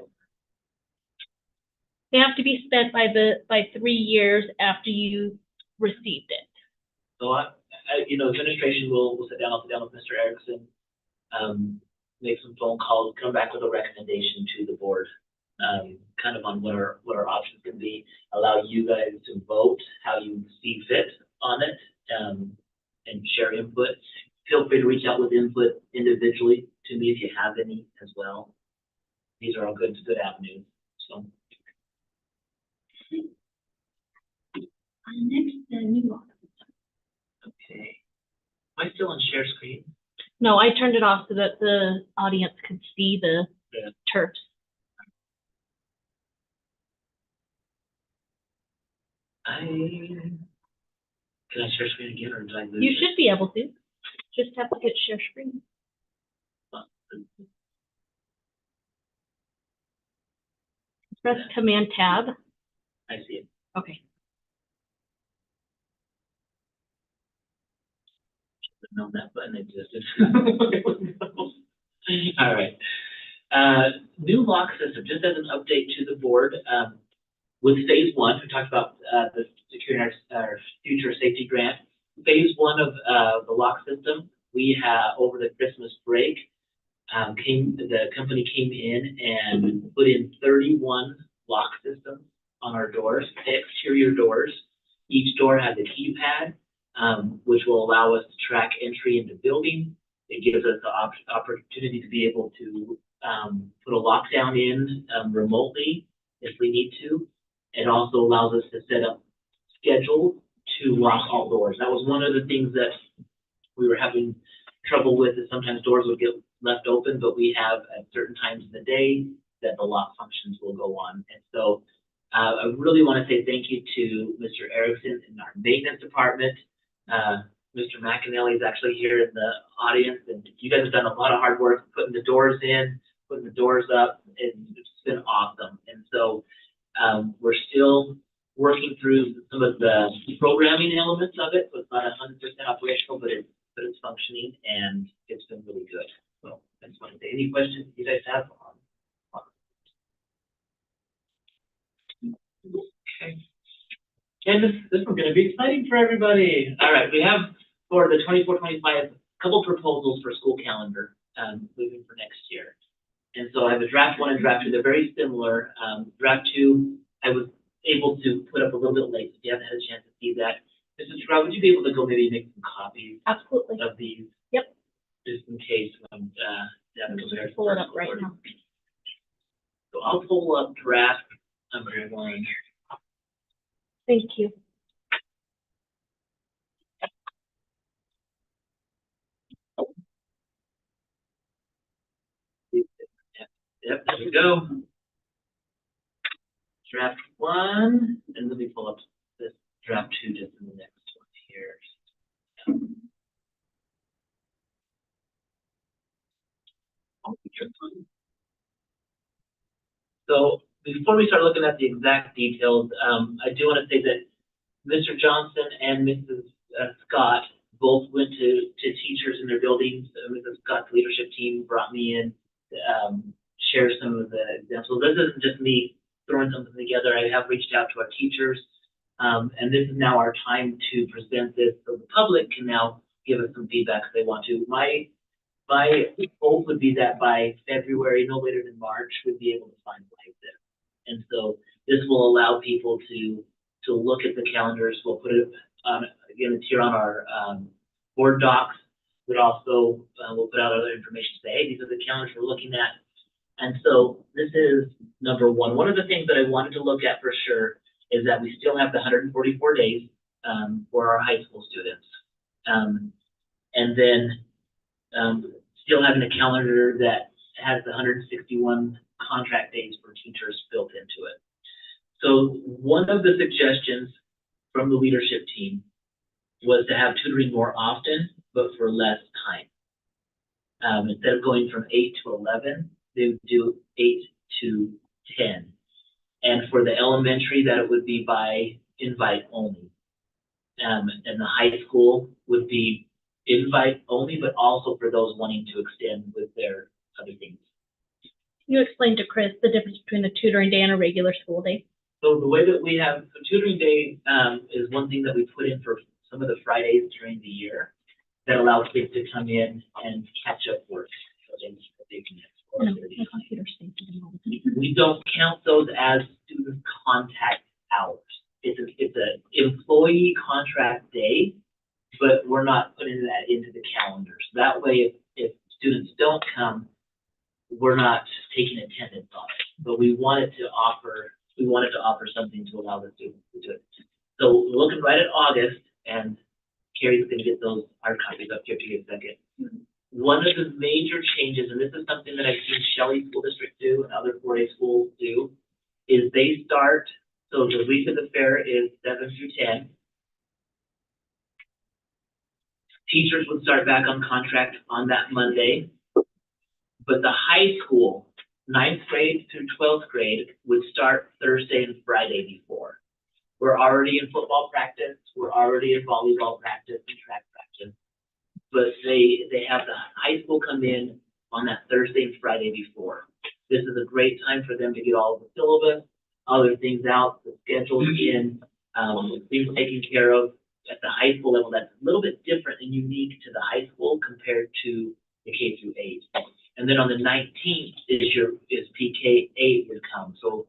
They have to be spent by 3 years after you received it. So you know, administration will sit down, I'll sit down with Mr. Erickson, make some phone calls, come back with a recommendation to the board, kind of on what our options can be, allow you guys to vote how you see fit on it, and share input. Feel free to reach out with input individually to me if you have any as well. These are all good avenues, so. Next, the new law. Okay. Am I still on share screen? No, I turned it off so that the audience could see the Yeah. turfs. Can I share screen again, or did I lose You it? should be able to. Just have to hit share screen. Press Command Tab. I see it. Okay. Should've known that button existed. All right. New lock system, just as an update to the board, with phase one, we talked about the securing our future safety grant. Phase one of the lock system, we have over the Christmas break, the company came in and put in 31 lock systems on our doors, exterior doors. Each door has a keypad, which will allow us to track entry into buildings. It gives us the opportunity to be able to put a lockdown in remotely if we need to. It also allows us to set up schedules to lock all doors. That was one of the things that we were having trouble with, is sometimes doors would get left open, but we have at certain times in the day that the lock functions will go on. And so I really want to say thank you to Mr. Erickson in our maintenance department. Mr. McAnally is actually here in the audience, and you guys have done a lot of hard work putting the doors in, putting the doors up. It's been awesome. And so we're still working through some of the programming elements of it, so it's not 100% operational, but it's functioning, and it's been really good. So I just want to say, any questions you guys have on? Okay. And this is going to be exciting for everybody. All right, we have for the 24-25 a couple proposals for school calendar moving for next year. And so I have a draft one and draft two. They're very similar. Draft two, I was able to put up a little bit late. If you haven't had a chance to see that, Mrs. Stroud, would you be able to go maybe make some copies Absolutely. of these? Yep. Just in case when I'm just gonna pull it up right now. So I'll pull up draft number one. Thank you. Yep, there we go. Draft one, and let me pull up this draft two just in the next one here. So before we start looking at the exact details, I do want to say that Mr. Johnson and Mrs. Scott both went to teachers in their buildings. Mrs. Scott's leadership team brought me in to share some of the examples. This isn't just me throwing something together. I have reached out to our teachers, and this is now our time to present this so the public can now give us some feedback if they want to. My hope would be that by February, no later than March, we'd be able to finalize this. And so this will allow people to look at the calendars. We'll put it on, again, it's here on our board docs, but also we'll put out other information, say, hey, these are the calendars we're looking at. And so this is number one. One of the things that I wanted to look at for sure is that we still have the 144 days for our high school students. And then still having a calendar that has the 161 contract days for teachers built into it. So one of the suggestions from the leadership team was to have tutoring more often, but for less time. Instead of going from 8 to 11, they would do 8 to 10. And for the elementary, that it would be by invite only. And the high school would be invite only, but also for those wanting to extend with their other things. You explained to Chris the difference between a tutoring day and a regular school day. So the way that we have, so tutoring day is one thing that we put in for some of the Fridays during the year that allows kids to come in and catch up work. So they can explore No, their my computer stays in all the time. We don't count those as student contact hours. It's a employee contract day, but we're not putting that into the calendar. So that way, if students don't come, we're not taking attendance on it. But we wanted to offer something to allow the students to do it. So we're looking right at August, and Carrie's going to get those hard copies up here to you in a second. One of the major changes, and this is something that I've seen Shelley School District do and other 4-day schools do, is they start, so the week of the fair is 7 through 10. Teachers would start back on contract on that Monday, but the high school, 9th grade through 12th grade, would start Thursday and Friday before. We're already in football practice, we're already in volleyball practice and track practice, but they have the high school come in on that Thursday and Friday before. This is a great time for them to get all the syllabus, other things out, the schedules in, things taken care of. At the high school level, that's a little bit different and unique to the high school compared to the K through 8. And then on the 19th is PK8 would come. So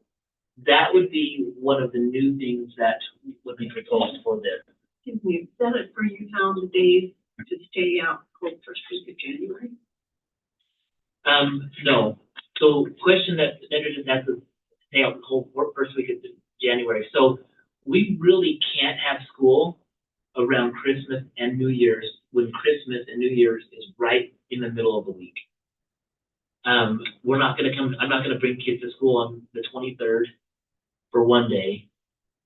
that would be one of the new things that would be proposed for this. Can we set it for you found the days to stay out for the first week of January? No. So question that Nedra just asked is stay out the whole first week of January. So we really can't have school around Christmas and New Year's when Christmas and New Year's is right in the middle of the week. We're not going to come, I'm not going to bring kids to school on the 23rd for one day,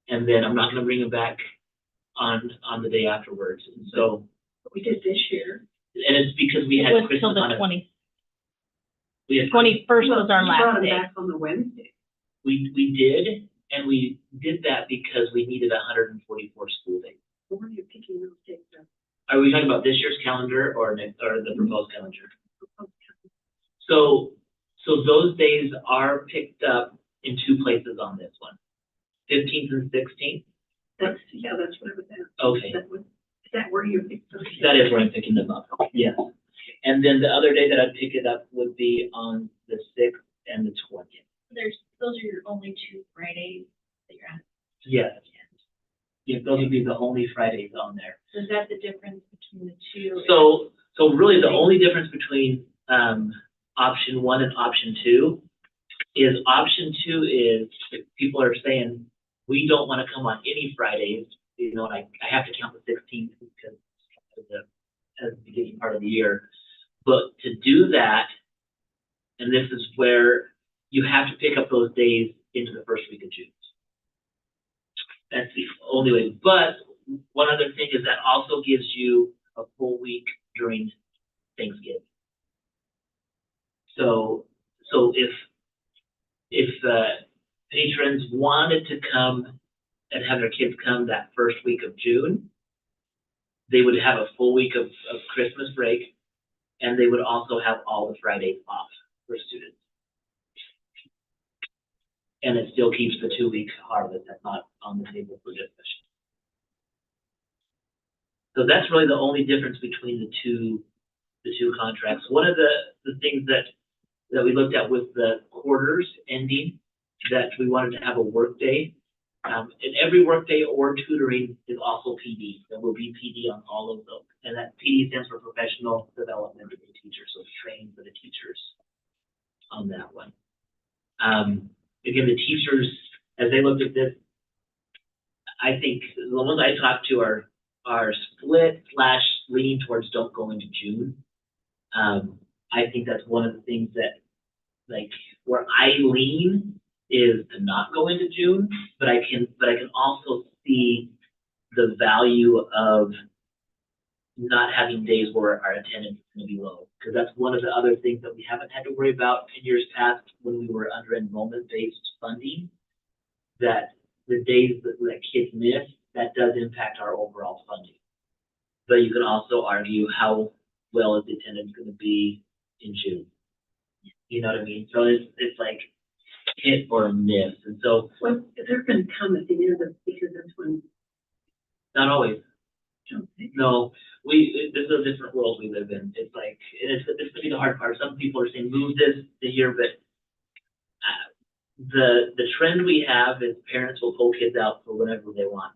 and then I'm not going to bring them back on the day afterwards. And so We did this year. and it's because we It had was Christmas till the on it. 21st 21st was our You brought last them day. back on the Wednesday. We did, and we did that because we needed 144 school days. Where are you picking those dates up? Are we talking about this year's calendar or the proposed calendar? So those days are picked up in 2 places on this one, 15th and 16th. That's what I was asking. Okay, Is that where you picked those? that is where I'm picking them up, yes. And then the other day that I'd pick it up would be on the 6th and the 20th. Those are your only 2 Fridays that you're on. Yes. Yeah, those would be the only Fridays on there. So is that the difference between the two? So really the only difference between option 1 and option 2 is option 2 is if people are saying, we don't want to come on any Fridays, you know, I have to count the 16th because as the beginning part of the year. But to do that, and this is where you have to pick up those days into the first week of June. That's the only way. But one other thing is that also gives you a full week during Thanksgiving. So if patrons wanted to come and have their kids come that first week of June, they would have a full week of Christmas break, and they would also have all the Fridays off for students. And it still keeps the 2-week harvest that's not on the table for discussion. So that's really the only difference between the two contracts. One of the things that we looked at with the quarters ending, that we wanted to have a work day. And every work day or tutoring is also PD. There will be PD on all of those. And that PD stands for professional development of the teacher, so training for the teachers on that one. Again, the teachers, as they looked at this, I think the ones I talked to are split / leaning towards don't go into June. I think that's one of the things that, like, where I lean is to not go into June, but I can also see the value of not having days where our attendance is going to be low, because that's one of the other things that we haven't had to worry about in years past when we were under enrollment-based funding, that the days that kids miss, that does impact our overall funding. But you can also argue how well is the attendance going to be in June. You know what I mean? So it's like hit or miss. And so Well, they're gonna come at the end of, because that's when, not always. okay. No, this is a different world we live in. It's like, and it's going to be the hard part. Some people are saying move this the year, but the trend we have is parents will pull kids out for whatever they want,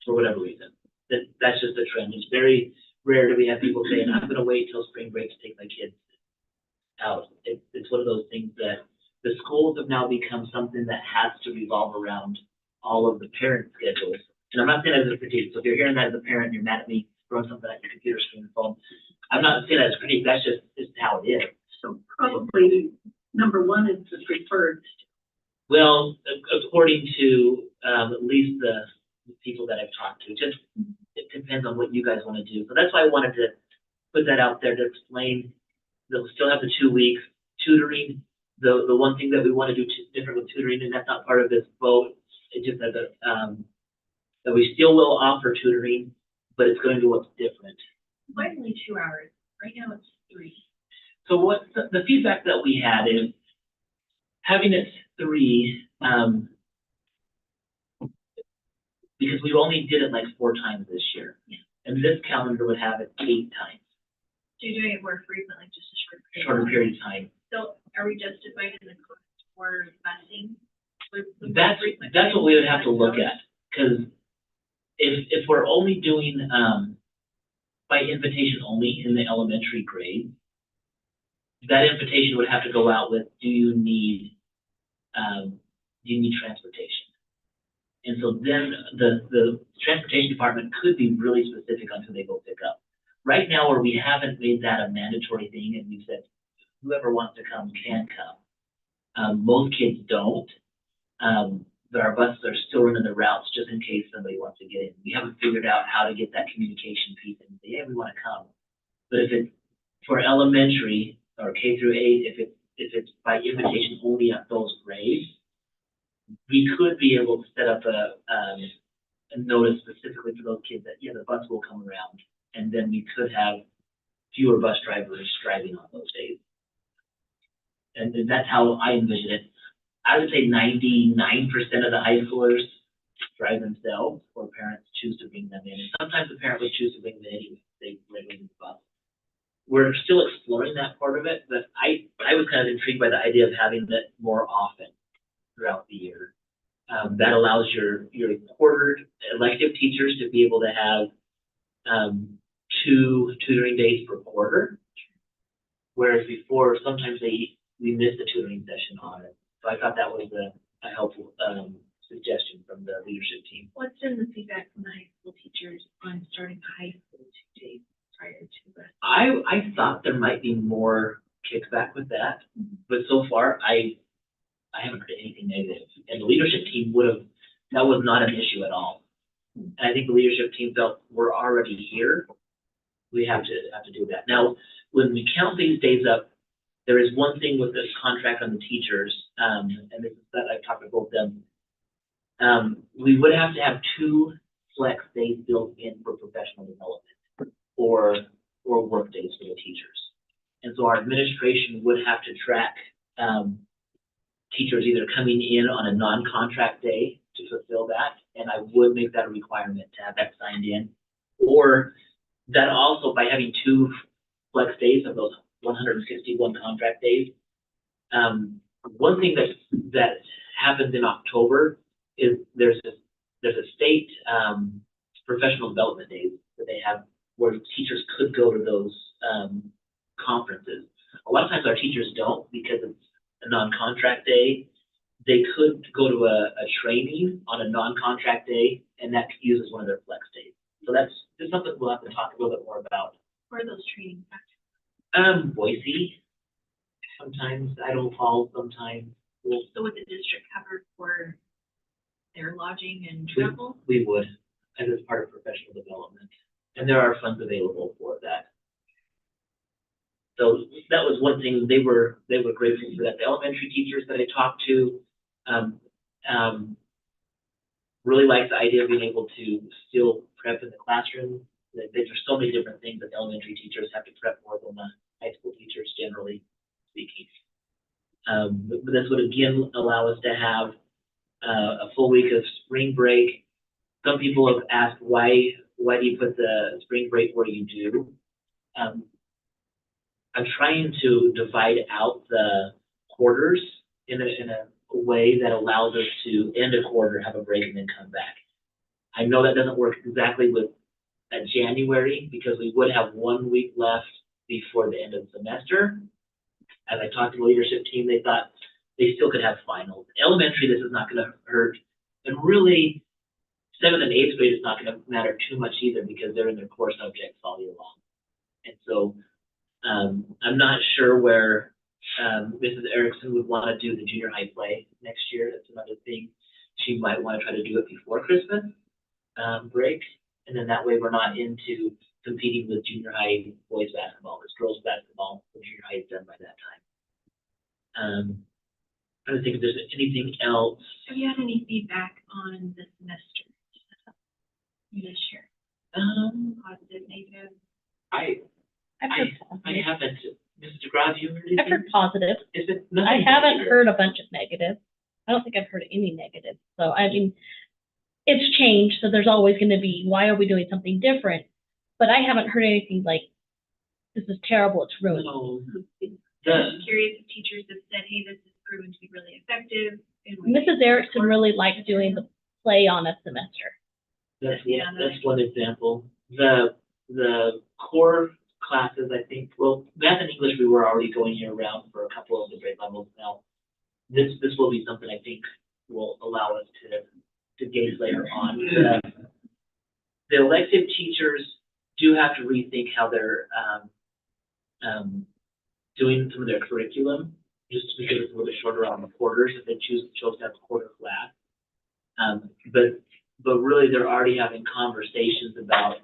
for whatever reason. That's just a trend. It's very rare that we have people saying, I'm going to wait till spring break to take my kids out. It's one of those things that the schools have now become something that has to revolve around all of the parent schedules. And I'm not saying that as a critique. So if you're hearing that as a parent, you're mad at me throwing something at your computer screen or phone. I'm not saying that as a critique. That's just how it is. So probably number one is the preferred. Well, according to at least the people that I've talked to, just it depends on what you guys want to do. So that's why I wanted to put that out there to explain. They'll still have the 2 weeks tutoring. The one thing that we want to do different with tutoring, and that's not part of this vote, it just says that we still will offer tutoring, but it's going to look different. Why only 2 hours? Right now it's 3. So what the feedback that we had is having it 3, because we only did it like 4 times this year. Yeah. And this calendar would have it 8 times, So you're doing it more frequently, just a shorter period of time. So are we justified in the cost for busing? That's what we would have to look at, because if we're only doing by invitation only in the elementary grade, that invitation would have to go out with, do you need transportation? And so then the transportation department could be really specific on who they go pick up. Right now, where we haven't made that a mandatory thing, and we've said whoever wants to come can come. Most kids don't, but our buses are still running the routes just in case somebody wants to get in. We haven't figured out how to get that communication piece and say, yeah, we want to come. But if it's for elementary or K through 8, if it's by invitation only at those grades, we could be able to set up a notice specifically for those kids that, yeah, the bus will come around, and then we could have fewer bus drivers driving on those days. And that's how I envision it. I would say 99% of the high schoolers drive themselves, or parents choose to bring them in. And sometimes the parent would choose to bring them in anyway, they bring the bus. We're still exploring that part of it, but I was kind of intrigued by the idea of having it more often throughout the year. That allows your quartered elective teachers to be able to have 2 tutoring days per quarter, whereas before sometimes we missed a tutoring session on it. So I thought that was a helpful suggestion from the leadership team. What's been the feedback from the high school teachers on starting high school 2 days prior to the? I thought there might be more kickback with that, but so far I haven't heard anything negative. And the leadership team that was not an issue at all. And I think the leadership team felt we're already here. We have to do that. Now, when we count these days up, there is one thing with this contract on the teachers, and this is that I've talked to both of them. We would have to have 2 flex days built in for professional development or work days for the teachers. And so our administration would have to track teachers either coming in on a non-contract day to fulfill that, and I would make that a requirement to have that signed in, or that also by having 2 flex days of those 161 contract days. One thing that happens in October is there's a state professional development days that they have where teachers could go to those conferences. A lot of times our teachers don't because it's a non-contract day. They could go to a training on a non-contract day, and that uses one of their flex days. So that's just something we'll have to talk a little bit more about. Where are those trainings at? Boise, sometimes Idaho Falls, sometimes. we'll, So would the district cover for their lodging and we, travel? we would, as it's part of professional development. And there are funds available for that. So that was one thing, they were grateful for that. The elementary teachers that I talked to, really like the idea of being able to still prep in the classroom. There's so many different things that elementary teachers have to prep more than the high school teachers, generally speaking. But this would again allow us to have a full week of spring break. Some people have asked, why do you put the spring break where you do? I'm trying to divide out the quarters in a way that allows us to end a quarter, have a break, and then come back. I know that doesn't work exactly with January, because we would have 1 week left before the end of the semester. As I talked to the leadership team, they thought they still could have finals. Elementary, this is not going to hurt. And really, 7th and 8th grade is not going to matter too much either, because they're in their core subjects all year long. And so I'm not sure where Mrs. Erickson would want to do the junior high play next year. That's another thing. She might want to try to do it before Christmas break. And then that way we're not into competing with junior high boys basketball. It's girls basketball. The junior high is done by that time. I don't think if there's anything else. Have you had any feedback on the semester this year? Positive, negative? I I've heard haven't. Mrs. DeGraw, have you heard anything? I've heard positive. Is it I nothing haven't negative? heard a bunch of negative. I don't think I've heard any negative. So, I mean, it's changed, so there's always going to be, why are we doing something different? But I haven't heard anything like, this is terrible, it's ruined. No. I'm curious if teachers have said, hey, this has proven to be really effective. and we- Mrs. Erickson really likes doing the play on a semester. That's Yeah, that's one example. The core classes, I think, well, math and English we were already going year round for a couple of the grade levels now. This will be something I think will allow us to gauge later on. The elective teachers do have to rethink how they're doing some of their curriculum, just because it's a little bit shorter on the quarters if they chose to have a quarter class. But really, they're already having conversations about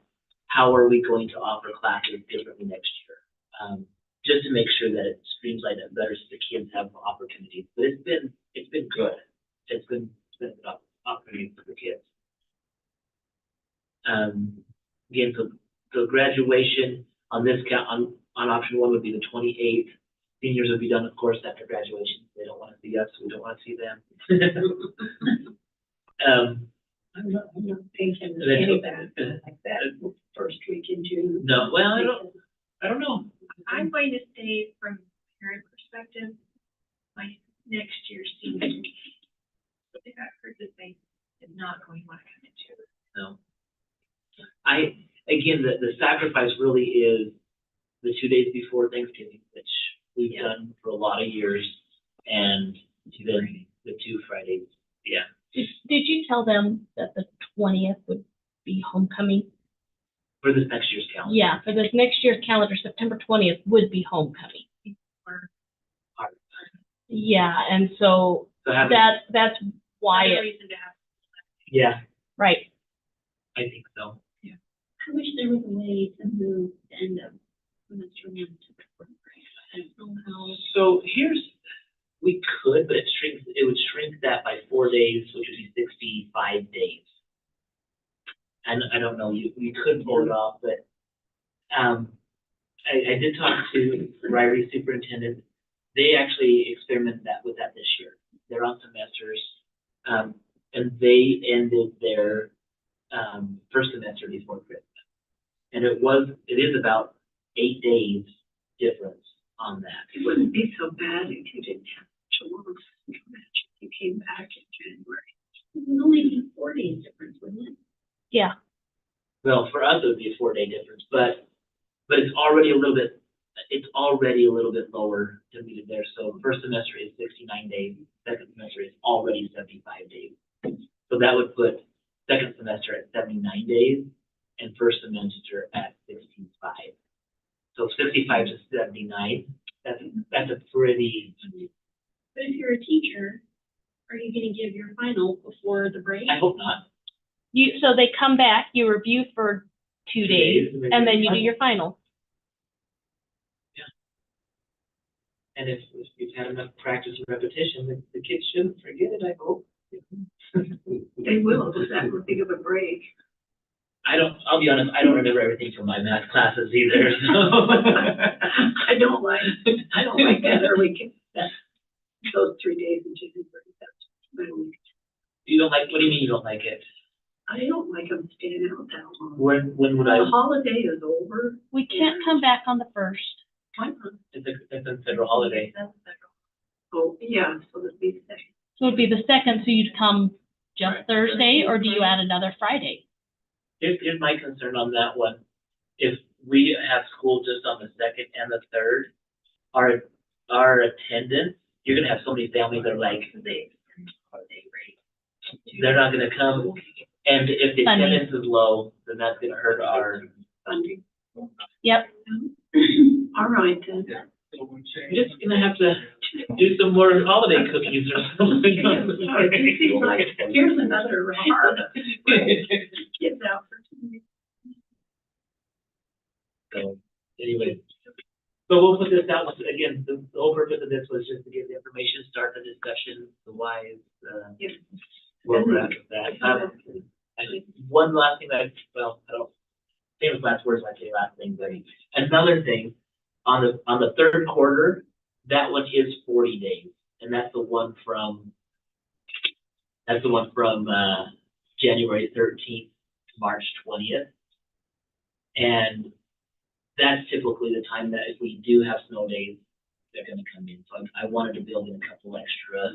how are we going to offer classes differently next year, just to make sure that it streamlines it better so the kids have opportunities. But it's been good. It's been an opportunity for the kids. Again, so graduation on this count on option 1 would be the 28th. Seniors would be done, of course, after graduation. They don't want to see us. We don't want to see them. I'm not thinking And then- any back like that first week in June. No, well, I don't know. I'm going to say from a parent perspective, my next year's senior, if I've heard that they is not going to want to come into it. No. Again, the sacrifice really is the 2 days before Thanksgiving, which we've Yeah. done for a lot of years, and then the 2 Fridays. Yeah. Did you tell them that the 20th would be homecoming? For this next year's calendar. Yeah, for this next year's calendar, September 20th would be homecoming. Or Yeah, and so So having, that's why another it, reason to have. yeah, right. I think so. I wish there was a way to move the end of semester 1 to spring break. I don't know how. So we could, but it would shrink that by 4 days, which would be 65 days. And I don't know, we could pull it off, but I did talk to the Ryrie superintendent. They actually experimented with that this year. They're on semesters, and they ended their first semester before Christmas. And it is about 8 days difference on that. It wouldn't be so bad if you didn't have such a long semester. You came back in January. It would only be 4 days difference, wouldn't it? Yeah, Well, for us, it would be a 4-day difference, but it's already a little bit lower than we did there. So first semester is 69 days, second semester is already 75 days. So that would put second semester at 79 days and first semester at 65. So 65 to 79, that's a pretty But if you're a teacher, are you gonna give your final before the break? I hope not. So they come back, you review for 2 days, and then you do your final. And if you've had enough practice and repetition, the kids shouldn't forget it, I hope. They will, because that would big of a break. I'll be honest, I don't remember everything from my math classes either, so. I don't like that early, those 3 days in January. You don't like, what do you mean you don't like it? I don't like them staying out that long. When would I, The holiday is over. We can't come back on the 1st. Why not? it's a federal holiday. That's federal. Oh, yeah, so it'd be the second. So it'd be the 2nd, so you'd come just Right. Thursday, or do you add another Friday? Here's my concern on that one. If we have school just on the 2nd and the 3rd, our attendance, you're gonna have so many families that are like, they're not gonna come. And if the Funding. attendance is low, then that's gonna hurt our, Funding. Yep. All right, then. you're just gonna have to do some more holiday cookies or something. It seems like, here's another hard. Get out for 2 weeks. So, anyway. So we'll put this out, again, the whole purpose of this was just to get the information, start the discussion, the whys, Yep. where we're at with that. One last thing I don't, famous last words, I say last thing, but another thing, on the 3rd quarter, that one is 40 days, and that's the one from January 13th to March 20th. And that's typically the time that if we do have snow days, they're gonna come in. So I wanted to build in a couple extra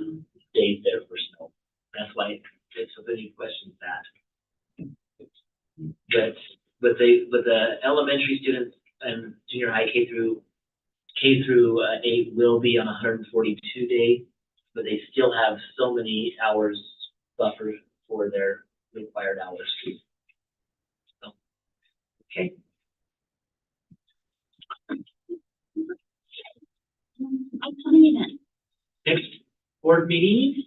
days there for snow. That's why, if there's any questions that. But the elementary students and junior high K through 8 will be on 142 days, but they still have so many hours buffer for their required hours. So, okay. Upcoming event. Next board meeting,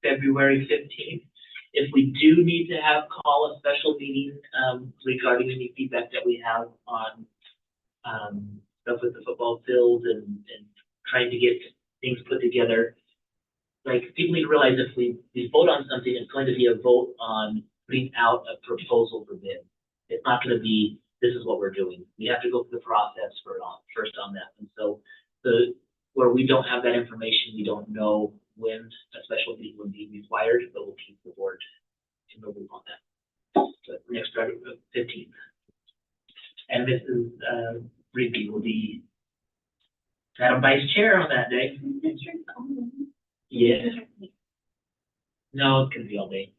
February 15th. If we do need to call a special meeting, regarding any feedback that we have on, stuff with the football field and trying to get things put together. Like, people need to realize if we vote on something, it's going to be a vote on putting out a proposal for bid. It's not gonna be, this is what we're doing. We have to go through the process first on that. And so where we don't have that information, we don't know when a special meeting would be required, but we'll keep the board to move on that. So next Friday, 15th. And Mrs. Rigby will be Madam Vice Chair on that day. Yeah. No, it's gonna be all day.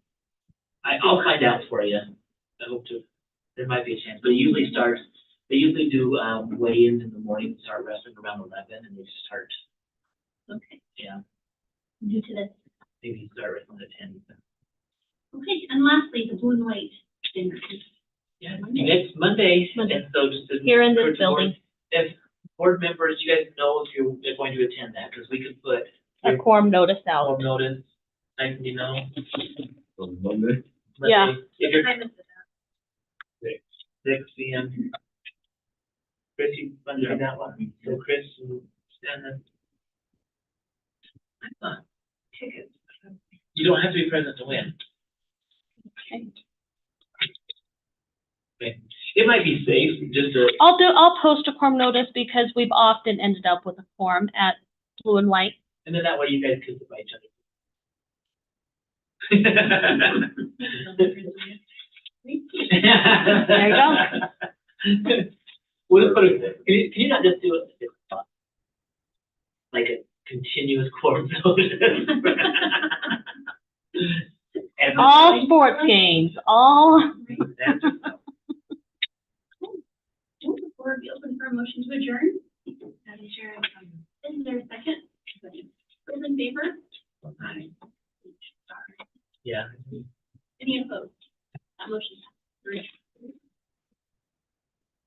I'll find out for you. I hope to, there might be a chance, but they usually do weigh-ins in the morning, start wrestling around 11, and they start, Okay, yeah, due to this. maybe start wrestling at 10. Okay, and lastly, the blue and white dinner. Yeah, next Monday, Monday. and so just to Here in this encourage the board- building. If board members, you guys know if you're going to attend that, because we could put A quorum notice out. form notice, nice and you know. On Monday, Yeah. Monday. If you're 6 p.m. Chris, you want to do that one? So Chris and Shannon. Tickets. You don't have to be present to win. Okay. Okay. It might be safe just to. I'll post a quorum notice because we've often ended up with a quorum at blue and white. And then that way you guys can sit by each other. There you go. We'll just put it, can you not just do it like a continuous quorum notice? And All sports games, all. Don't the board be open for a motion to adjourn?